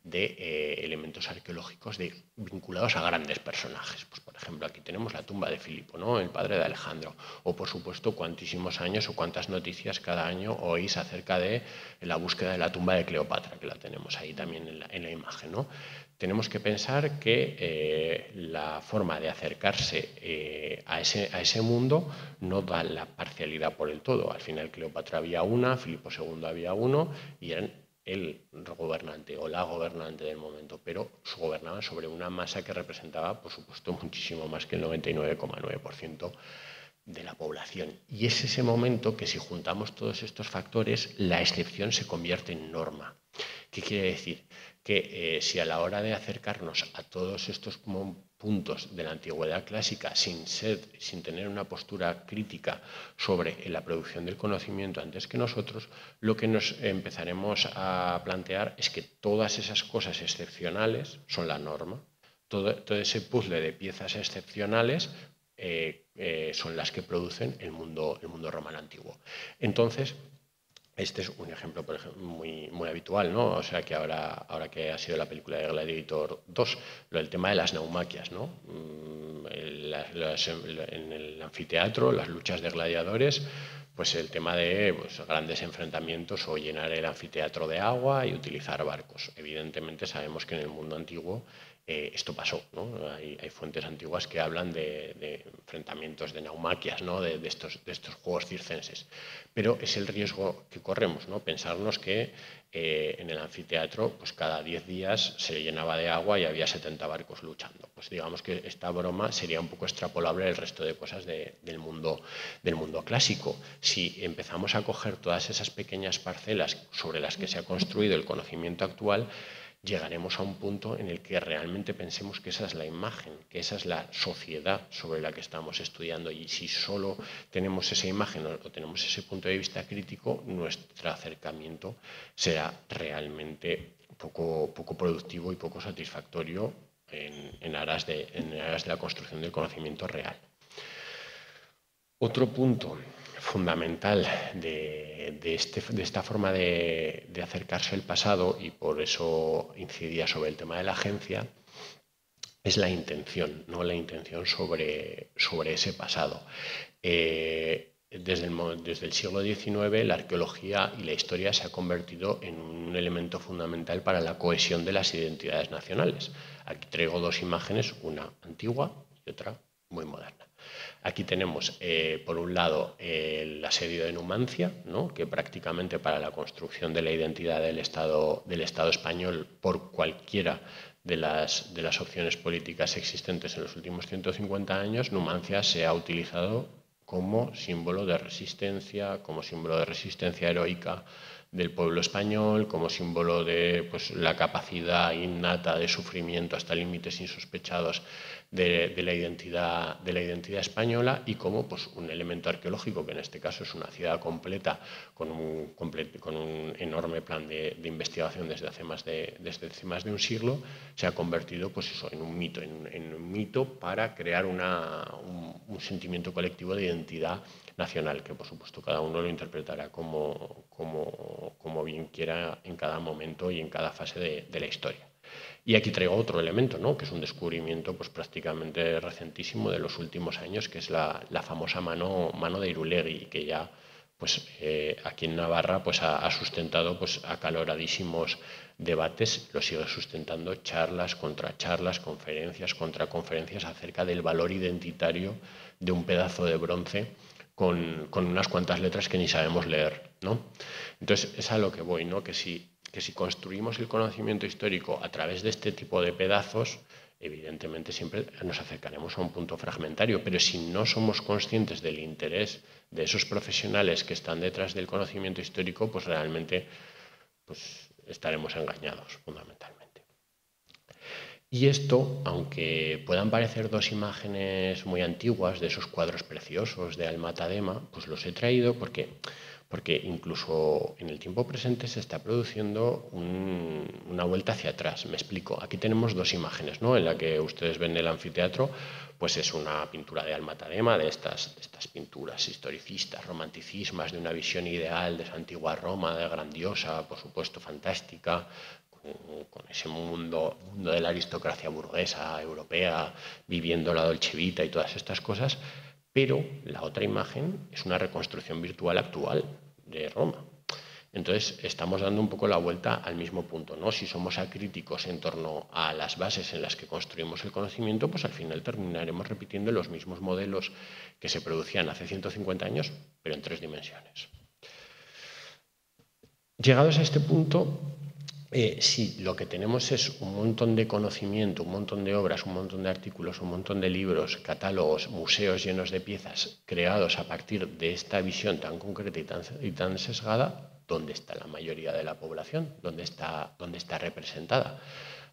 de elementos arqueológicos vinculados a grandes personajes. Pues, por ejemplo, aquí tenemos la tumba de Filipo, ¿no? El padre de Alejandro. O, por supuesto, cuantísimos años o cuántas noticias cada año oís acerca de la búsqueda de la tumba de Cleopatra, que la tenemos ahí también en la imagen, ¿no? Tenemos que pensar que la forma de acercarse a ese mundo no da la parcialidad por el todo. Al final Cleopatra había una, Filipo II había uno y eran el gobernante o la gobernante del momento, pero gobernaban sobre una masa que representaba, por supuesto, muchísimo más que el 99,9% de la población. Y es ese momento que, si juntamos todos estos factores, la excepción se convierte en norma. ¿Qué quiere decir? Que si a la hora de acercarnos a todos estos puntos de la antigüedad clásica sin tener una postura crítica sobre la producción del conocimiento antes que nosotros, lo que nos empezaremos a plantear es que todas esas cosas excepcionales son la norma. Todo ese puzzle de piezas excepcionales son las que producen el mundo romano antiguo. Entonces, este es un ejemplo, por ejemplo, muy habitual, ¿no? O sea, que ahora que ha sido la película de Gladiator 2, el tema de las naumaquias, ¿no? En el anfiteatro, las luchas de gladiadores, pues el tema de grandes enfrentamientos o llenar el anfiteatro de agua y utilizar barcos. Evidentemente sabemos que en el mundo antiguo esto pasó, ¿no? Hay fuentes antiguas que hablan de enfrentamientos de naumaquias, ¿no? de estos juegos circenses. Pero es el riesgo que corremos, ¿no? Pensarnos que en el anfiteatro pues cada 10 días se llenaba de agua y había 70 barcos luchando. Pues digamos que esta broma sería un poco extrapolable al resto de cosas del mundo clásico. Si empezamos a coger todas esas pequeñas parcelas sobre las que se ha construido el conocimiento actual, llegaremos a un punto en el que realmente pensemos que esa es la imagen, que esa es la sociedad sobre la que estamos estudiando, y si solo tenemos esa imagen o tenemos ese punto de vista crítico, nuestro acercamiento será realmente poco productivo y poco satisfactorio en aras de la construcción del conocimiento real. Otro punto fundamental de esta forma de acercarse al pasado, y por eso incidía sobre el tema de la agencia, es la intención, ¿no? La intención sobre ese pasado. Desde el siglo XIX la arqueología y la historia se ha convertido en un elemento fundamental para la cohesión de las identidades nacionales. Aquí traigo dos imágenes, una antigua y otra muy moderna. Aquí tenemos, por un lado, el asedio de Numancia, ¿no? Que prácticamente para la construcción de la identidad del Estado español, por cualquiera de las opciones políticas existentes en los últimos 150 años, Numancia se ha utilizado como símbolo de resistencia heroica del pueblo español, como símbolo de la capacidad innata de sufrimiento hasta límites insospechados de la identidad española y cómo pues, un elemento arqueológico, que en este caso es una ciudad completa con un enorme plan de investigación desde hace más de un siglo, se ha convertido pues eso, en un mito para crear un sentimiento colectivo de identidad nacional, que por supuesto cada uno lo interpretará como bien quiera en cada momento y en cada fase de la historia. Y aquí traigo otro elemento, ¿no? Que es un descubrimiento pues, prácticamente recentísimo de los últimos años, que es la famosa mano de Irulegui, que ya pues, aquí en Navarra pues, ha sustentado pues, acaloradísimos debates, lo sigue sustentando, charlas, conferencias, contraconferencias acerca del valor identitario de un pedazo de bronce con unas cuantas letras que ni sabemos leer, ¿no? Entonces, es a lo que voy, ¿no? Que si construimos el conocimiento histórico a través de este tipo de pedazos, evidentemente siempre nos acercaremos a un punto fragmentario, pero si no somos conscientes del interés de esos profesionales que están detrás del conocimiento histórico, pues realmente pues, estaremos engañados fundamentalmente. Y esto, aunque puedan parecer dos imágenes muy antiguas de esos cuadros preciosos de Alma Tadema, pues los he traído porque incluso en el tiempo presente se está produciendo una vuelta hacia atrás. Me explico. Aquí tenemos dos imágenes, ¿no? En la que ustedes ven el anfiteatro, pues es una pintura de Alma Tadema, de estas pinturas historicistas, romanticismas, de una visión ideal de esa antigua Roma, de grandiosa, por supuesto, fantástica, con ese mundo de la aristocracia burguesa europea, viviendo la Dolce Vita y todas estas cosas, pero la otra imagen es una reconstrucción virtual actual de Roma. Entonces, estamos dando un poco la vuelta al mismo punto, ¿no? Si somos acríticos en torno a las bases en las que construimos el conocimiento, pues al final terminaremos repitiendo los mismos modelos que se producían hace 150 años, pero en 3 dimensiones. Llegados a este punto, si lo que tenemos es un montón de conocimiento, un montón de obras, un montón de artículos, un montón de libros, catálogos, museos llenos de piezas creados a partir de esta visión tan concreta y tan sesgada, ¿dónde está la mayoría de la población? ¿Dónde está representada?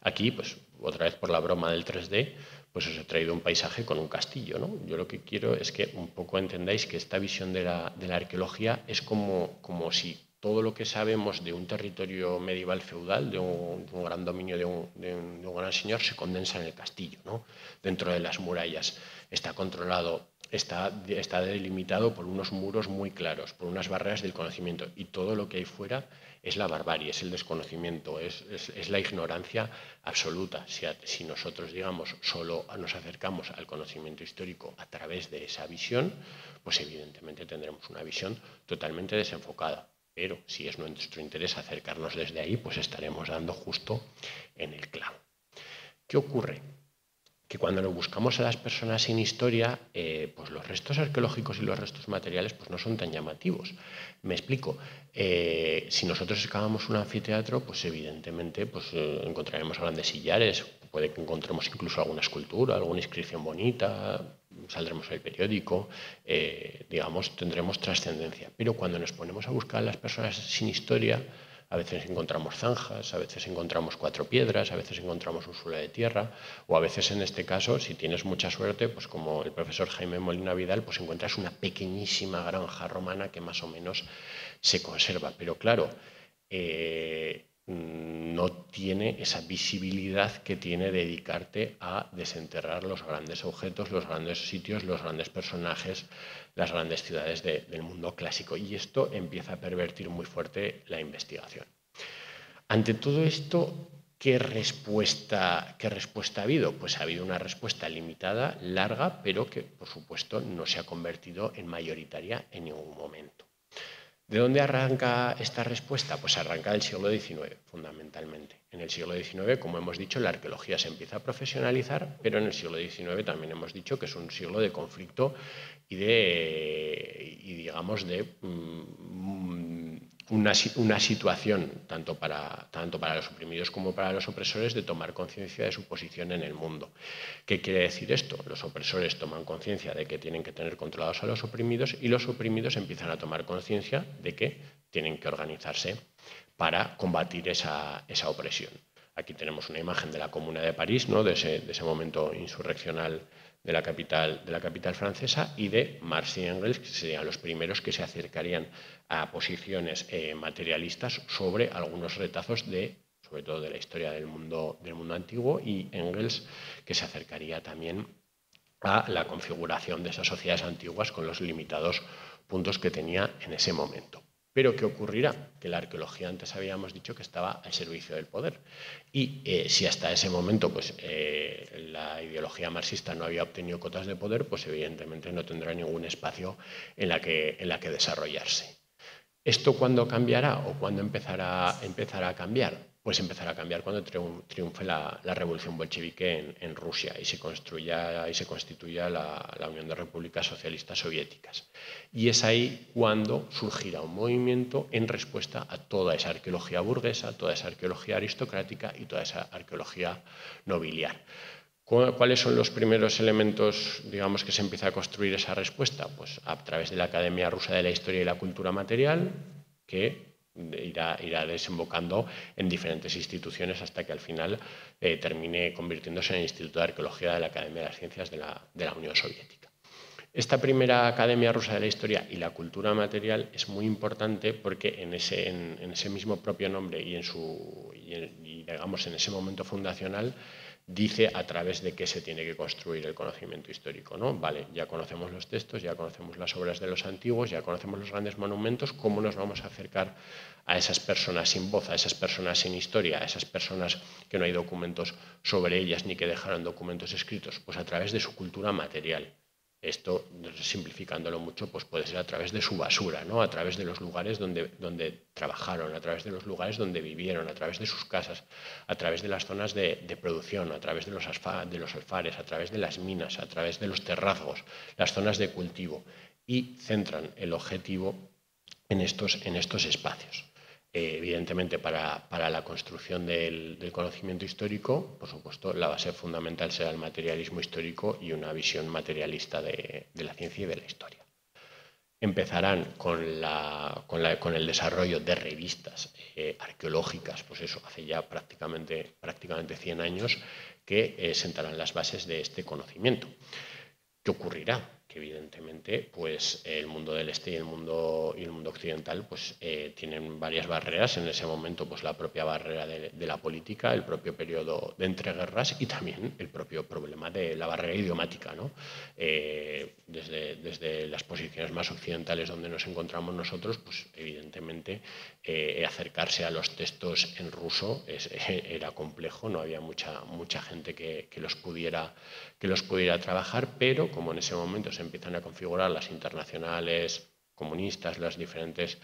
Aquí, pues otra vez por la broma del 3D, pues os he traído un paisaje con un castillo, ¿no? Yo lo que quiero es que un poco entendáis que esta visión de la arqueología es como si todo lo que sabemos de un territorio medieval feudal, de un gran dominio de un gran señor, se condensa en el castillo, ¿no? Dentro de las murallas. Está controlado, está delimitado por unos muros muy claros, por unas barreras del conocimiento, y todo lo que hay fuera es la barbarie, es el desconocimiento, es la ignorancia absoluta. Si nosotros, digamos, solo nos acercamos al conocimiento histórico a través de esa visión, pues evidentemente tendremos una visión totalmente desenfocada. Pero si es nuestro interés acercarnos desde ahí, pues estaremos dando justo en el clavo. ¿Qué ocurre? Que cuando nos buscamos a las personas sin historia, pues los restos arqueológicos y los restos materiales pues no son tan llamativos. Me explico. Si nosotros excavamos un anfiteatro, pues evidentemente pues, encontraremos grandes sillares, puede que encontremos incluso alguna escultura, alguna inscripción bonita, saldremos en el periódico, digamos, tendremos trascendencia. Pero cuando nos ponemos a buscar a las personas sin historia, a veces encontramos zanjas, a veces encontramos 4 piedras, a veces encontramos un suelo de tierra, o a veces en este caso, si tienes mucha suerte, pues como el profesor Jaime Molina Vidal, pues encuentras una pequeñísima granja romana que más o menos se conserva. Pero claro, no tiene esa visibilidad que tiene dedicarte a desenterrar los grandes objetos, los grandes sitios, los grandes personajes, las grandes ciudades del mundo clásico. Y esto empieza a pervertir muy fuerte la investigación. Ante todo esto, ¿qué respuesta ha habido? Pues ha habido una respuesta limitada, larga, pero que, por supuesto, no se ha convertido en mayoritaria en ningún momento. ¿De dónde arranca esta respuesta? Pues arranca del siglo XIX, fundamentalmente. En el siglo XIX, como hemos dicho, la arqueología se empieza a profesionalizar, pero en el siglo XIX también hemos dicho que es un siglo de conflicto y digamos, de una situación, tanto para los oprimidos como para los opresores, de tomar conciencia de su posición en el mundo. ¿Qué quiere decir esto? Los opresores toman conciencia de que tienen que tener controlados a los oprimidos y los oprimidos empiezan a tomar conciencia de que tienen que organizarse para combatir esa opresión. Aquí tenemos una imagen de la Comuna de París, ¿no? de ese momento insurreccional de la capital francesa, y de Marx y Engels, que serían los primeros que se acercarían a posiciones materialistas sobre algunos retazos sobre todo de la historia del mundo antiguo, y Engels, que se acercaría también a la configuración de esas sociedades antiguas con los limitados puntos que tenía en ese momento. Pero ¿qué ocurrirá? Que la arqueología antes habíamos dicho que estaba al servicio del poder. Y si hasta ese momento pues, la ideología marxista no había obtenido cotas de poder, pues evidentemente no tendrá ningún espacio en la que desarrollarse. ¿Esto cuándo cambiará o cuándo empezará a cambiar? Pues empezará a cambiar cuando triunfe la revolución bolchevique en Rusia y se constituya la Unión de Repúblicas Socialistas Soviéticas. Y es ahí cuando surgirá un movimiento en respuesta a toda esa arqueología burguesa, toda esa arqueología aristocrática y toda esa arqueología nobiliar. ¿Cuáles son los primeros elementos, digamos, que se empieza a construir esa respuesta? Pues a través de la Academia Rusa de la Historia y la Cultura Material, que irá desembocando en diferentes instituciones hasta que al final termine convirtiéndose en el Instituto de Arqueología de la Academia de las Ciencias de la Unión Soviética. Esta primera Academia Rusa de la Historia y la Cultura Material es muy importante porque en ese mismo propio nombre y digamos, en ese momento fundacional dice a través de qué se tiene que construir el conocimiento histórico, ¿no? Vale, ya conocemos los textos, ya conocemos las obras de los antiguos, ya conocemos los grandes monumentos, ¿cómo nos vamos a acercar a esas personas sin voz, a esas personas sin historia, a esas personas que no hay documentos sobre ellas ni que dejaron documentos escritos? Pues a través de su cultura material. Esto, simplificándolo mucho, pues puede ser a través de su basura, ¿no? A través de los lugares donde trabajaron, a través de los lugares donde vivieron, a través de sus casas, a través de las zonas de producción, a través de los alfares, a través de las minas, a través de los terrazgos, las zonas de cultivo, y centran el objetivo en estos espacios. Evidentemente, para la construcción del conocimiento histórico, por supuesto, la base fundamental será el materialismo histórico y una visión materialista de la ciencia y de la historia. Empezarán con el desarrollo de revistas arqueológicas, pues eso, hace ya prácticamente 100 años, que sentarán las bases de este conocimiento. ¿Qué ocurrirá? Que evidentemente pues, el mundo del este y el mundo occidental pues, tienen varias barreras. En ese momento pues, la propia barrera de la política, el propio periodo de entreguerras y también el propio problema de la barrera idiomática, ¿no? Desde las posiciones más occidentales donde nos encontramos nosotros, pues evidentemente acercarse a los textos en ruso era complejo, no había mucha gente que los pudiera trabajar, pero como en ese momento se empiezan a configurar las internacionales comunistas, las diferentes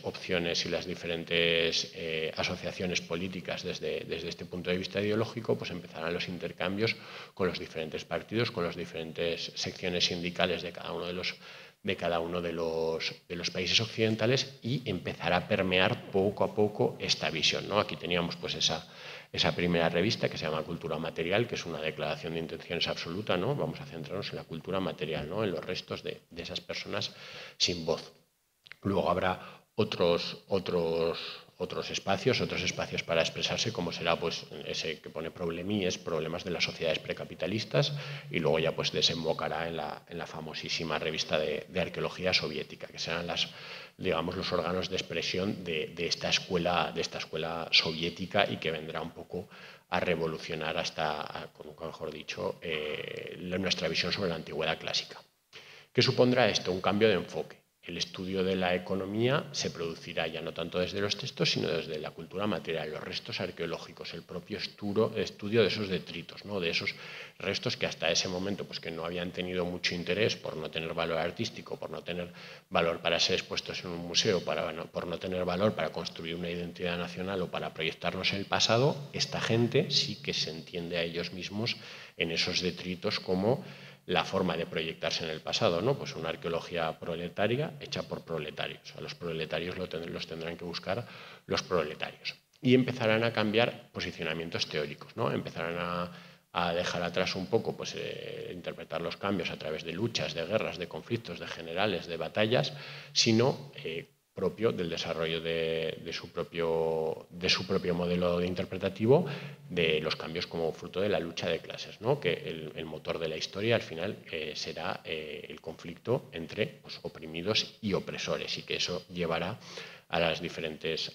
opciones y las diferentes asociaciones políticas desde este punto de vista ideológico, pues empezarán los intercambios con los diferentes partidos, con las diferentes secciones sindicales de cada uno de los países occidentales, y empezará a permear poco a poco esta visión, ¿no? Aquí teníamos pues esa primera revista que se llama Cultura Material, que es una declaración de intenciones absoluta, ¿no? Vamos a centrarnos en la cultura material, ¿no? En los restos de esas personas sin voz. Luego habrá otros espacios para expresarse, como será pues ese que pone problemas de las sociedades precapitalistas, y luego ya pues desembocará en la famosísima revista de arqueología soviética, que serán los órganos de expresión de esta escuela soviética, y que vendrá un poco a revolucionar mejor dicho, nuestra visión sobre la antigüedad clásica. ¿Qué supondrá esto? Un cambio de enfoque. El estudio de la economía se producirá ya no tanto desde los textos, sino desde la cultura material, los restos arqueológicos, el propio estudio de esos detritos, ¿no? De esos restos que hasta ese momento pues, que no habían tenido mucho interés por no tener valor artístico, por no tener valor para ser expuestos en un museo, por no tener valor para construir una identidad nacional o para proyectarnos en el pasado. Esta gente sí que se entiende a ellos mismos en esos detritos como la forma de proyectarse en el pasado, ¿no? Pues una arqueología proletaria hecha por proletarios. A los proletarios los tendrán que buscar los proletarios. Y empezarán a cambiar posicionamientos teóricos, ¿no? Empezarán a dejar atrás un poco, pues, interpretar los cambios a través de luchas, de guerras, de conflictos, de generales, de batallas, sino propio del desarrollo de su propio modelo interpretativo de los cambios como fruto de la lucha de clases, ¿no? Que el motor de la historia al final será el conflicto entre pues, oprimidos y opresores, y que eso llevará a los diferentes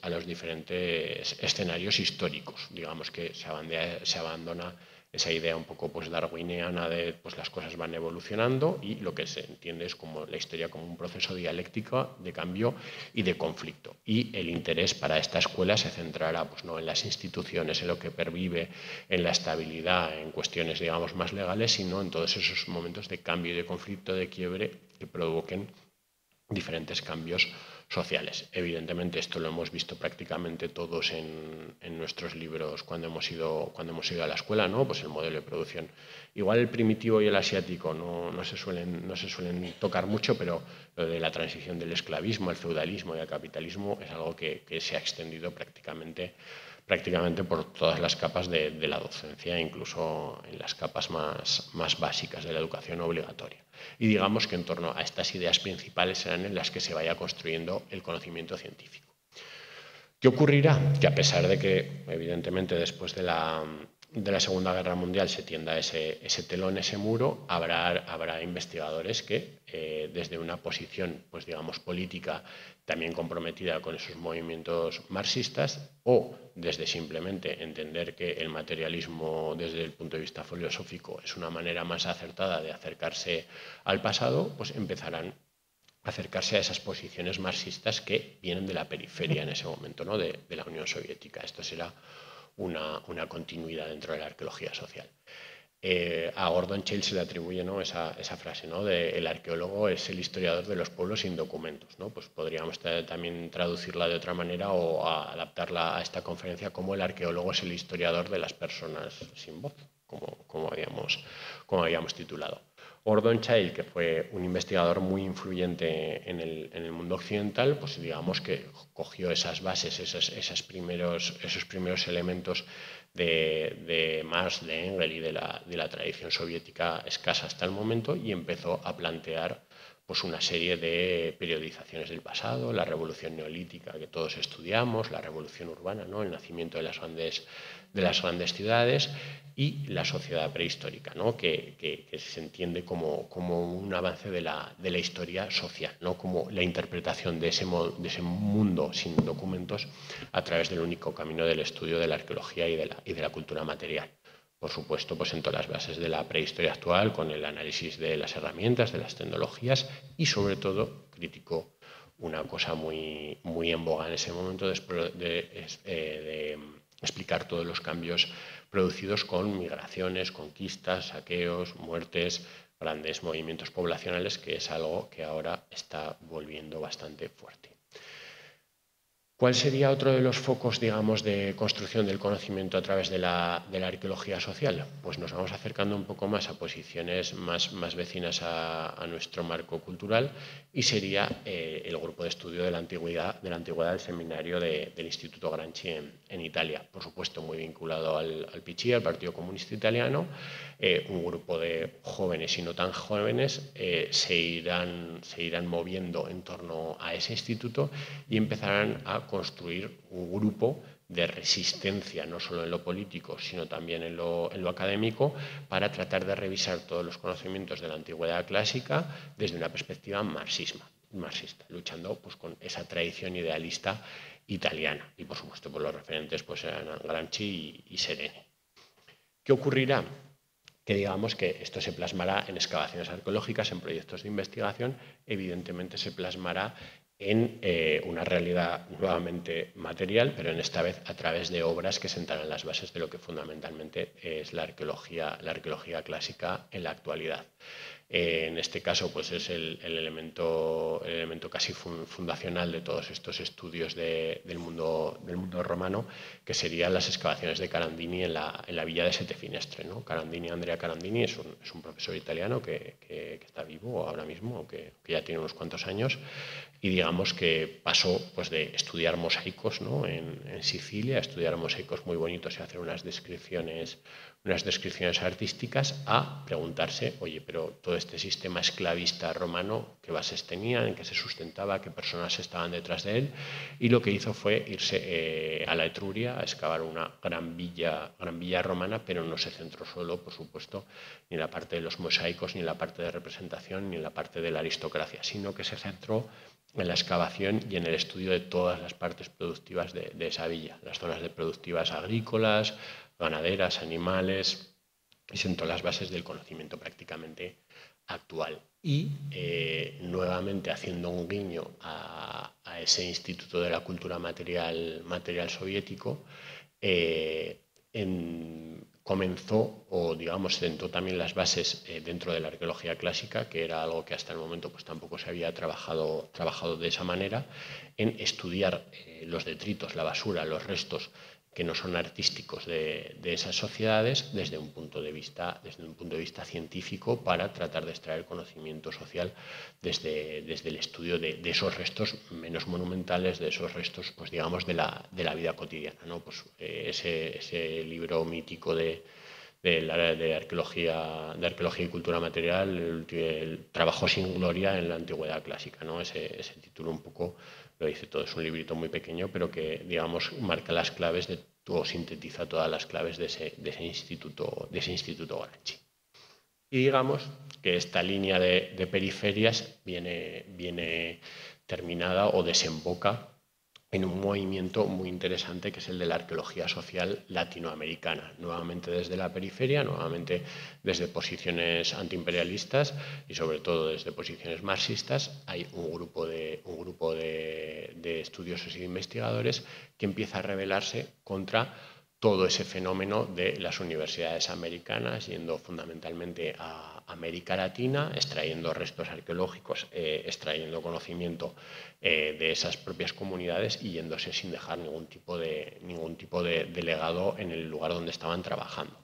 escenarios históricos. Digamos que se abandona esa idea un poco pues darwiniana de pues las cosas van evolucionando, y lo que se entiende es como la historia como un proceso dialéctico de cambio y de conflicto. Y el interés para esta escuela se centrará pues no en las instituciones, en lo que pervive, en la estabilidad, en cuestiones digamos más legales, sino en todos esos momentos de cambio y de conflicto, de quiebre, que provoquen diferentes cambios sociales. Evidentemente esto lo hemos visto prácticamente todos en nuestros libros cuando hemos ido a la escuela, ¿no? Pues el modelo de producción. Igual el primitivo y el asiático no se suelen tocar mucho, pero lo de la transición del esclavismo al feudalismo y al capitalismo es algo que se ha extendido prácticamente por todas las capas de la docencia, incluso en las capas más básicas de la educación obligatoria. Y digamos que en torno a estas ideas principales serán en las que se vaya construyendo el conocimiento científico. ¿Qué ocurrirá? Que a pesar de que, evidentemente, después de la Segunda Guerra Mundial se tienda ese telón, ese muro, habrá investigadores que, desde una posición, pues digamos, política también comprometida con esos movimientos marxistas, o desde simplemente entender que el materialismo desde el punto de vista filosófico es una manera más acertada de acercarse al pasado, pues empezarán a acercarse a esas posiciones marxistas que vienen de la periferia en ese momento, ¿no? de la Unión Soviética. Esto será una continuidad dentro de la arqueología social. A Gordon Chale se le atribuye, ¿no? esa frase, ¿no? de el arqueólogo es el historiador de los pueblos sin documentos, ¿no? Pues podríamos también traducirla de otra manera o adaptarla a esta conferencia como el arqueólogo es el historiador de las personas sin voz, como habíamos titulado. Gordon Chale, que fue un investigador muy influyente en el mundo occidental, pues digamos que cogió esas bases, esos primeros elementos de Marx, de Engels y de la tradición soviética escasa hasta el momento, y empezó a plantear pues una serie de periodizaciones del pasado, la revolución neolítica que todos estudiamos, la revolución urbana, ¿no? El nacimiento de las grandes ciudades, y la sociedad prehistórica, ¿no? que se entiende como un avance de la historia social, ¿no? Como la interpretación de ese mundo sin documentos a través del único camino del estudio de la arqueología y de la cultura material. Por supuesto, pues en todas las bases de la prehistoria actual, con el análisis de las herramientas, de las tecnologías, y sobre todo criticó una cosa muy en boga en ese momento de explicar todos los cambios producidos con migraciones, conquistas, saqueos, muertes, grandes movimientos poblacionales, que es algo que ahora está volviendo bastante fuerte. ¿Cuál sería otro de los focos, digamos, de construcción del conocimiento a través de la arqueología social? Pues nos vamos acercando un poco más a posiciones más vecinas a nuestro marco cultural, y sería el grupo de estudio de la antigüedad del seminario del Instituto Gramsci en Italia. Por supuesto, muy vinculado al PCI, al Partido Comunista Italiano. Un grupo de jóvenes y no tan jóvenes se irán moviendo en torno a ese instituto y empezarán a construir un grupo de resistencia, no solo en lo político, sino también en lo académico, para tratar de revisar todos los conocimientos de la antigüedad clásica desde una perspectiva marxista, luchando pues, con esa tradición idealista italiana. Y, por supuesto, pues, los referentes pues, eran Gramsci y Sereni. ¿Qué ocurrirá? Que digamos que esto se plasmará en excavaciones arqueológicas, en proyectos de investigación, evidentemente se plasmará en una realidad nuevamente material, pero en esta vez a través de obras que sentarán las bases de lo que fundamentalmente es la arqueología clásica en la actualidad. En este caso, pues es el elemento casi fundacional de todos estos estudios del mundo romano, que serían las excavaciones de Carandini en la villa de Sette Finestre, ¿no? Andrea Carandini es un profesor italiano que está vivo ahora mismo, o que ya tiene unos cuantos años, y digamos que pasó pues, de estudiar mosaicos, ¿no?, en Sicilia, a estudiar mosaicos muy bonitos y hacer unas descripciones artísticas, a preguntarse, oye, pero todo este sistema esclavista romano, ¿qué bases tenía, en qué se sustentaba, qué personas estaban detrás de él? Y lo que hizo fue irse a la Etruria a excavar una gran villa romana, pero no se centró solo, por supuesto, ni en la parte de los mosaicos, ni en la parte de representación, ni en la parte de la aristocracia, sino que se centró en la excavación y en el estudio de todas las partes productivas de esa villa, las zonas productivas agrícolas, ganaderas, animales, y sentó las bases del conocimiento prácticamente actual. Y nuevamente haciendo un guiño a ese Instituto de la Cultura Material Soviético, comenzó, o digamos, sentó también las bases dentro de la arqueología clásica, que era algo que hasta el momento pues tampoco se había trabajado de esa manera, en estudiar los detritos, la basura, los restos que no son artísticos de esas sociedades desde un punto de vista científico, para tratar de extraer conocimiento social desde el estudio de esos restos menos monumentales, de esos restos, pues digamos, de la vida cotidiana, ¿no? Pues ese libro mítico de arqueología y cultura material, el trabajo sin gloria en la antigüedad clásica, ¿no? Ese título un poco lo dice todo. Es un librito muy pequeño, pero que, digamos, marca las claves o sintetiza todas las claves de ese instituto Gramsci. Y digamos que esta línea de periferias viene terminada o desemboca en un movimiento muy interesante, que es el de la arqueología social latinoamericana, nuevamente desde la periferia, nuevamente desde posiciones antiimperialistas y sobre todo desde posiciones marxistas. Hay un grupo de estudiosos y de investigadores que empieza a rebelarse contra todo ese fenómeno de las universidades americanas, yendo fundamentalmente a América Latina, extrayendo restos arqueológicos, extrayendo conocimiento de esas propias comunidades y yéndose sin dejar ningún tipo de legado en el lugar donde estaban trabajando.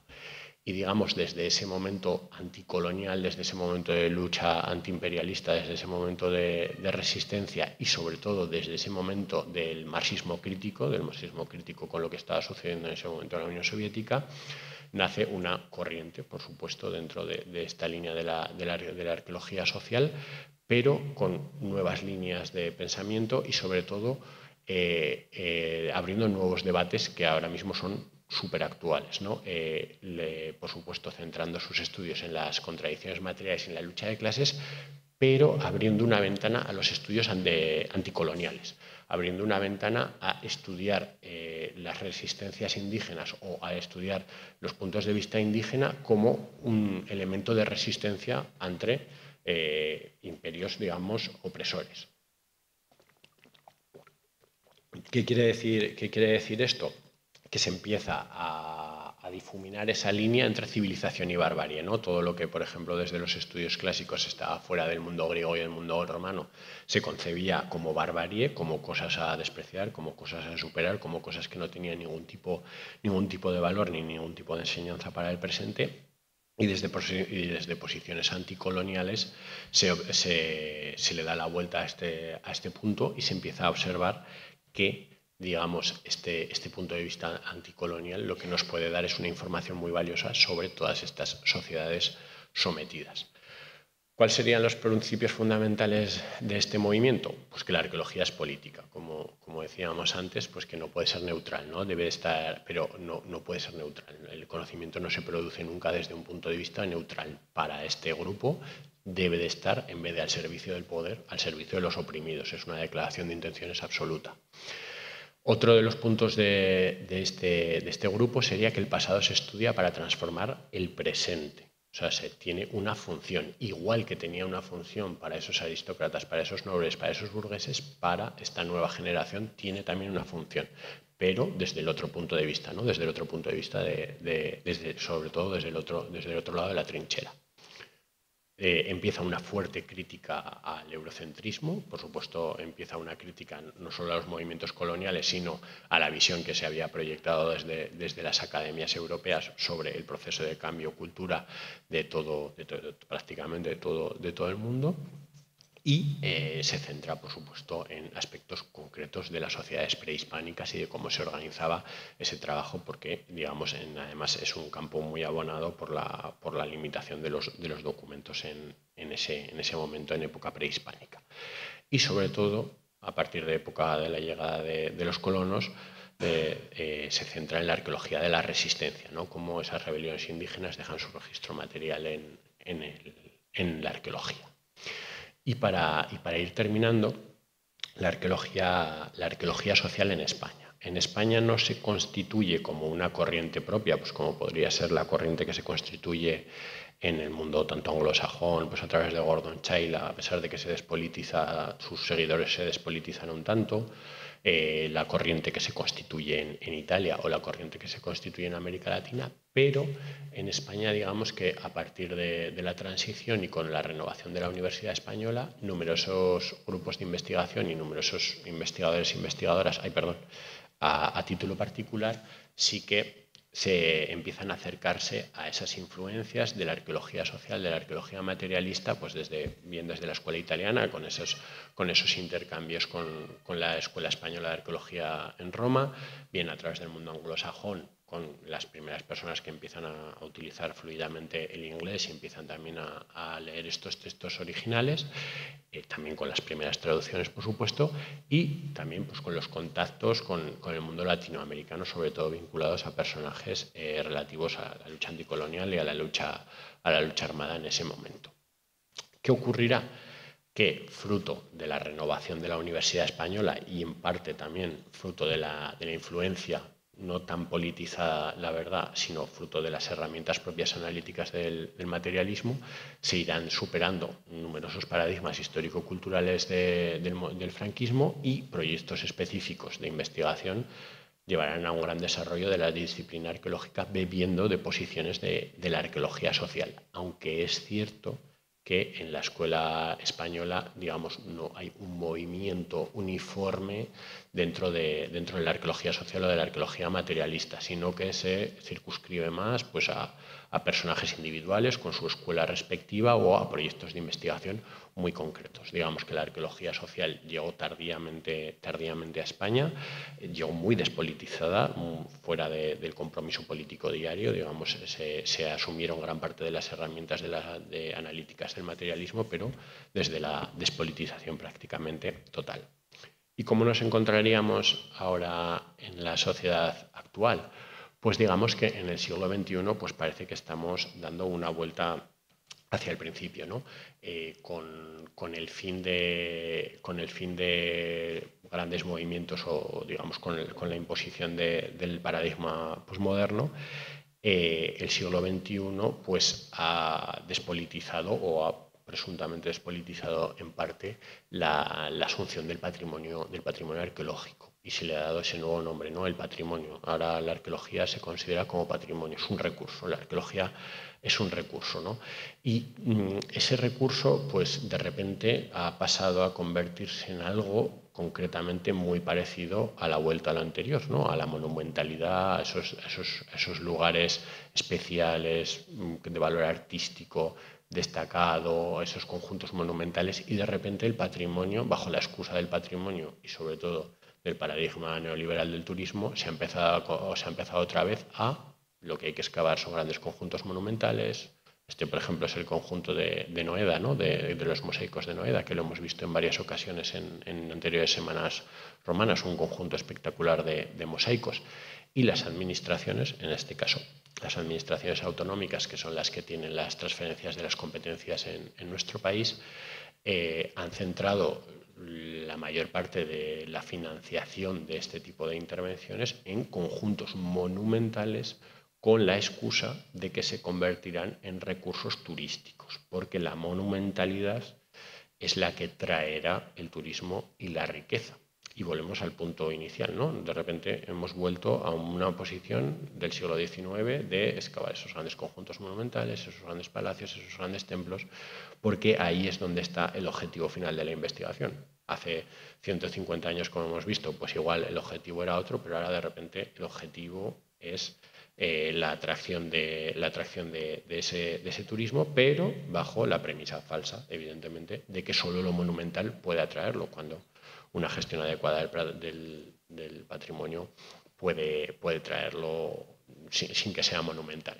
Y digamos, desde ese momento anticolonial, desde ese momento de lucha antiimperialista, desde ese momento de resistencia y sobre todo desde ese momento del marxismo crítico con lo que estaba sucediendo en ese momento en la Unión Soviética, nace una corriente, por supuesto, dentro de esta línea de la arqueología social, pero con nuevas líneas de pensamiento y sobre todo abriendo nuevos debates que ahora mismo son súper actuales, ¿no? Por supuesto, centrando sus estudios en las contradicciones materiales y en la lucha de clases, pero abriendo una ventana a los estudios anticoloniales, abriendo una ventana a estudiar las resistencias indígenas o a estudiar los puntos de vista indígena como un elemento de resistencia ante imperios, digamos, opresores. ¿Qué quiere decir esto? Que se empieza a difuminar esa línea entre civilización y barbarie, ¿no? Todo lo que, por ejemplo, desde los estudios clásicos estaba fuera del mundo griego y del mundo romano, se concebía como barbarie, como cosas a despreciar, como cosas a superar, como cosas que no tenían ningún tipo de valor ni ningún tipo de enseñanza para el presente. Y desde posiciones anticoloniales se le da la vuelta a este punto y se empieza a observar que, digamos, este punto de vista anticolonial lo que nos puede dar es una información muy valiosa sobre todas estas sociedades sometidas. ¿Cuáles serían los principios fundamentales de este movimiento? Pues que la arqueología es política, como decíamos antes, pues que no puede ser neutral, ¿no? Debe estar, pero no puede ser neutral. El conocimiento no se produce nunca desde un punto de vista neutral. Para este grupo debe de estar, en vez de al servicio del poder, al servicio de los oprimidos. Es una declaración de intenciones absoluta. Otro de los puntos de este grupo sería que el pasado se estudia para transformar el presente. O sea, se tiene una función, igual que tenía una función para esos aristócratas, para esos nobles, para esos burgueses, para esta nueva generación tiene también una función, pero desde el otro punto de vista, ¿no? Desde el otro punto de vista, sobre todo desde el otro lado de la trinchera. empieza una fuerte crítica al eurocentrismo. Por supuesto, empieza una crítica no solo a los movimientos coloniales, sino a la visión que se había proyectado desde las academias europeas sobre el proceso de cambio cultura prácticamente de todo el mundo. Y se centra, por supuesto, en aspectos concretos de las sociedades prehispánicas y de cómo se organizaba ese trabajo, porque, digamos, además es un campo muy abonado por la limitación de los documentos en ese momento, en época prehispánica. Y, sobre todo, a partir de época de la llegada de los colonos, se centra en la arqueología de la resistencia, ¿no? Cómo esas rebeliones indígenas dejan su registro material en la arqueología. Y para ir terminando, la arqueología social en España. En España no se constituye como una corriente propia, pues como podría ser la corriente que se constituye en el mundo tanto anglosajón, pues a través de Gordon Childe, a pesar de que se despolitiza, sus seguidores se despolitizan un tanto, la corriente que se constituye en Italia o la corriente que se constituye en América Latina, pero en España, digamos que a partir de la transición y con la renovación de la Universidad Española, numerosos grupos de investigación y numerosos investigadores e investigadoras, a título particular, sí que se empiezan a acercarse a esas influencias de la arqueología social, de la arqueología materialista, pues bien desde la escuela italiana, con esos intercambios con la Escuela Española de Arqueología en Roma, bien a través del mundo anglosajón, con las primeras personas que empiezan a utilizar fluidamente el inglés y empiezan también a leer estos textos originales, también con las primeras traducciones, por supuesto, y también pues, con los contactos con el mundo latinoamericano, sobre todo vinculados a personajes relativos a la lucha anticolonial y a la lucha armada en ese momento. ¿Qué ocurrirá? Que fruto de la renovación de la Universidad Española y en parte también fruto de la influencia no tan politizada, la verdad, sino fruto de las herramientas propias analíticas del materialismo, se irán superando numerosos paradigmas histórico-culturales del franquismo y proyectos específicos de investigación llevarán a un gran desarrollo de la disciplina arqueológica bebiendo de posiciones de la arqueología social, aunque es cierto que en la escuela española, digamos, no hay un movimiento uniforme dentro de la arqueología social o de la arqueología materialista, sino que se circunscribe más pues, a personajes individuales con su escuela respectiva o a proyectos de investigación muy concretos. Digamos que la arqueología social llegó tardíamente a España, llegó muy despolitizada, fuera del compromiso político diario, digamos, se asumieron gran parte de las herramientas de analíticas del materialismo, pero desde la despolitización prácticamente total. ¿Y cómo nos encontraríamos ahora en la sociedad actual? Pues digamos que en el siglo XXI pues parece que estamos dando una vuelta hacia el principio, ¿no? Con el fin de grandes movimientos o digamos con la imposición del paradigma posmoderno, el siglo XXI pues ha despolitizado o ha presuntamente despolitizado en parte la asunción del patrimonio arqueológico y se le ha dado ese nuevo nombre, ¿no? El patrimonio. Ahora la arqueología se considera como patrimonio, es un recurso, la arqueología es un recurso, ¿no? Y ese recurso pues de repente ha pasado a convertirse en algo concretamente muy parecido a la vuelta a lo anterior, ¿no? A la monumentalidad, a esos lugares especiales de valor artístico destacado, esos conjuntos monumentales, y de repente el patrimonio, bajo la excusa del patrimonio y sobre todo del paradigma neoliberal del turismo, se ha empezado otra vez a lo que hay que excavar son grandes conjuntos monumentales. Este, por ejemplo, es el conjunto de Noeda, ¿no? de los mosaicos de Noeda, que lo hemos visto en varias ocasiones en anteriores semanas romanas, un conjunto espectacular de mosaicos. Y las administraciones, en este caso, las administraciones autonómicas, que son las que tienen las transferencias de las competencias en nuestro país, han centrado la mayor parte de la financiación de este tipo de intervenciones en conjuntos monumentales con la excusa de que se convertirán en recursos turísticos, porque la monumentalidad es la que traerá el turismo y la riqueza. y volvemos al punto inicial, ¿no? De repente hemos vuelto a una posición del siglo XIX de excavar esos grandes conjuntos monumentales, esos grandes palacios, esos grandes templos, porque ahí es donde está el objetivo final de la investigación. Hace 150 años, como hemos visto, pues igual el objetivo era otro, pero ahora de repente el objetivo es la atracción de ese turismo, pero bajo la premisa falsa, evidentemente, de que solo lo monumental puede atraerlo, cuando una gestión adecuada del patrimonio puede traerlo sin que sea monumental.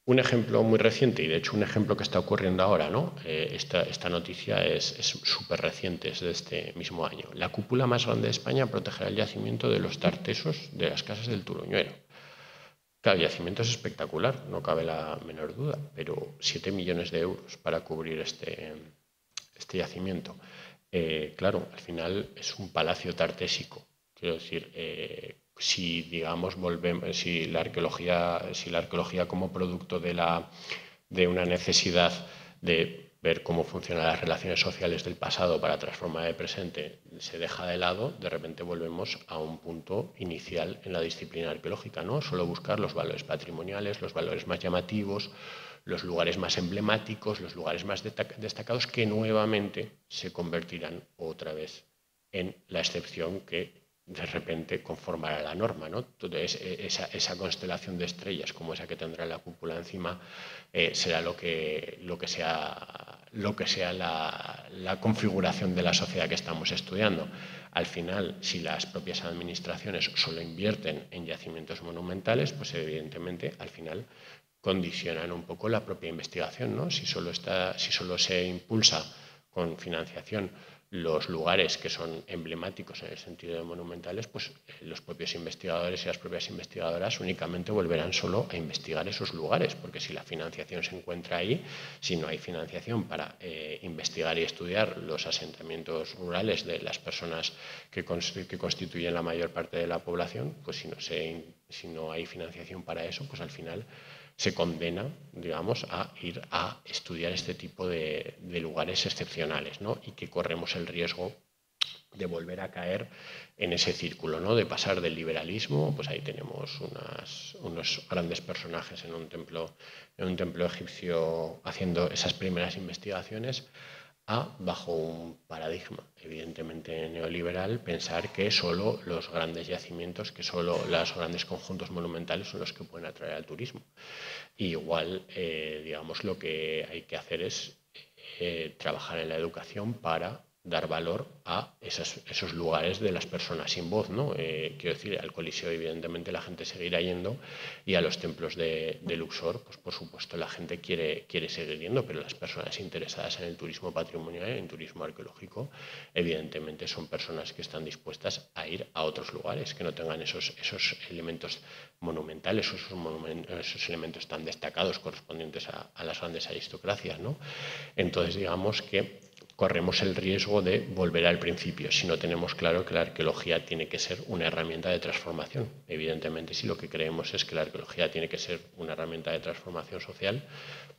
Un ejemplo muy reciente, y de hecho un ejemplo que está ocurriendo ahora, ¿no? Esta noticia es súper reciente, es de este mismo año. La cúpula más grande de España protegerá el yacimiento de los tartesos de las casas del Turuñuelo. Claro, el yacimiento es espectacular, no cabe la menor duda, pero 7 millones de euros para cubrir este yacimiento. Claro, al final es un palacio tartésico. Quiero decir, si digamos si la arqueología como producto de una necesidad de ver cómo funcionan las relaciones sociales del pasado para transformar el presente se deja de lado, de repente volvemos a un punto inicial en la disciplina arqueológica, ¿no? Solo buscar los valores patrimoniales, los valores más llamativos, los lugares más emblemáticos, los lugares más destacados, que nuevamente se convertirán otra vez en la excepción que de repente conformará la norma, ¿no? Entonces, esa constelación de estrellas como esa que tendrá la cúpula encima será lo que sea la configuración de la sociedad que estamos estudiando. Al final, si las propias administraciones solo invierten en yacimientos monumentales, pues evidentemente al final condicionan un poco la propia investigación, ¿no? Si solo se impulsa con financiación los lugares que son emblemáticos en el sentido de monumentales, pues los propios investigadores y las propias investigadoras únicamente volverán solo a investigar esos lugares, porque si la financiación se encuentra ahí, si no hay financiación para investigar y estudiar los asentamientos rurales de las personas que constituyen la mayor parte de la población, pues si no hay financiación para eso, pues al final se condena, digamos, a ir a estudiar este tipo de lugares excepcionales, ¿no? Y que corremos el riesgo de volver a caer en ese círculo, ¿no? De pasar del liberalismo, pues ahí tenemos unos grandes personajes en un templo egipcio haciendo esas primeras investigaciones, bajo un paradigma evidentemente neoliberal, pensar que solo los grandes yacimientos, que solo los grandes conjuntos monumentales son los que pueden atraer al turismo. Y igual, digamos, lo que hay que hacer es trabajar en la educación para dar valor a esos lugares de las personas sin voz, ¿no? Quiero decir, al Coliseo evidentemente la gente seguirá yendo, y a los templos de Luxor, pues por supuesto la gente quiere seguir yendo, pero las personas interesadas en el turismo patrimonial, en el turismo arqueológico, evidentemente son personas que están dispuestas a ir a otros lugares, que no tengan esos elementos monumentales, esos elementos tan destacados correspondientes a las grandes aristocracias, ¿no? Entonces, digamos que corremos el riesgo de volver al principio si no tenemos claro que la arqueología tiene que ser una herramienta de transformación. Evidentemente, si lo que creemos es que la arqueología tiene que ser una herramienta de transformación social,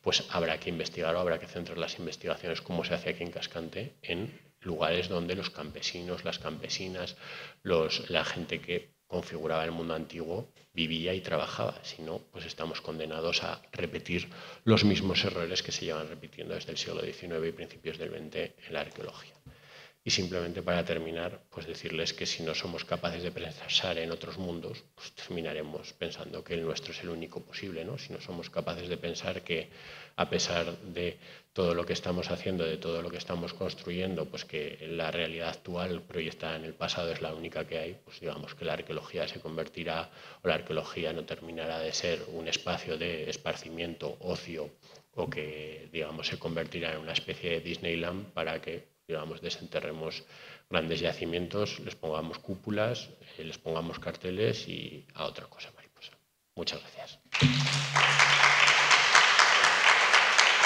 pues habrá que investigar o habrá que centrar las investigaciones, como se hace aquí en Cascante, en lugares donde los campesinos, las campesinas, la gente que configuraba el mundo antiguo vivía y trabajaba. Si no, pues estamos condenados a repetir los mismos errores que se llevan repitiendo desde el siglo XIX y principios del XX en la arqueología. Y simplemente para terminar, pues decirles que si no somos capaces de pensar en otros mundos, pues terminaremos pensando que el nuestro es el único posible, ¿no? Si no somos capaces de pensar que a pesar de todo lo que estamos haciendo, de todo lo que estamos construyendo, pues que la realidad actual proyectada en el pasado es la única que hay, pues digamos que la arqueología se convertirá, o la arqueología no terminará de ser un espacio de esparcimiento, ocio, o que digamos se convertirá en una especie de Disneyland para que digamos, desenterremos grandes yacimientos, les pongamos cúpulas, les pongamos carteles y a otra cosa mariposa. Muchas gracias.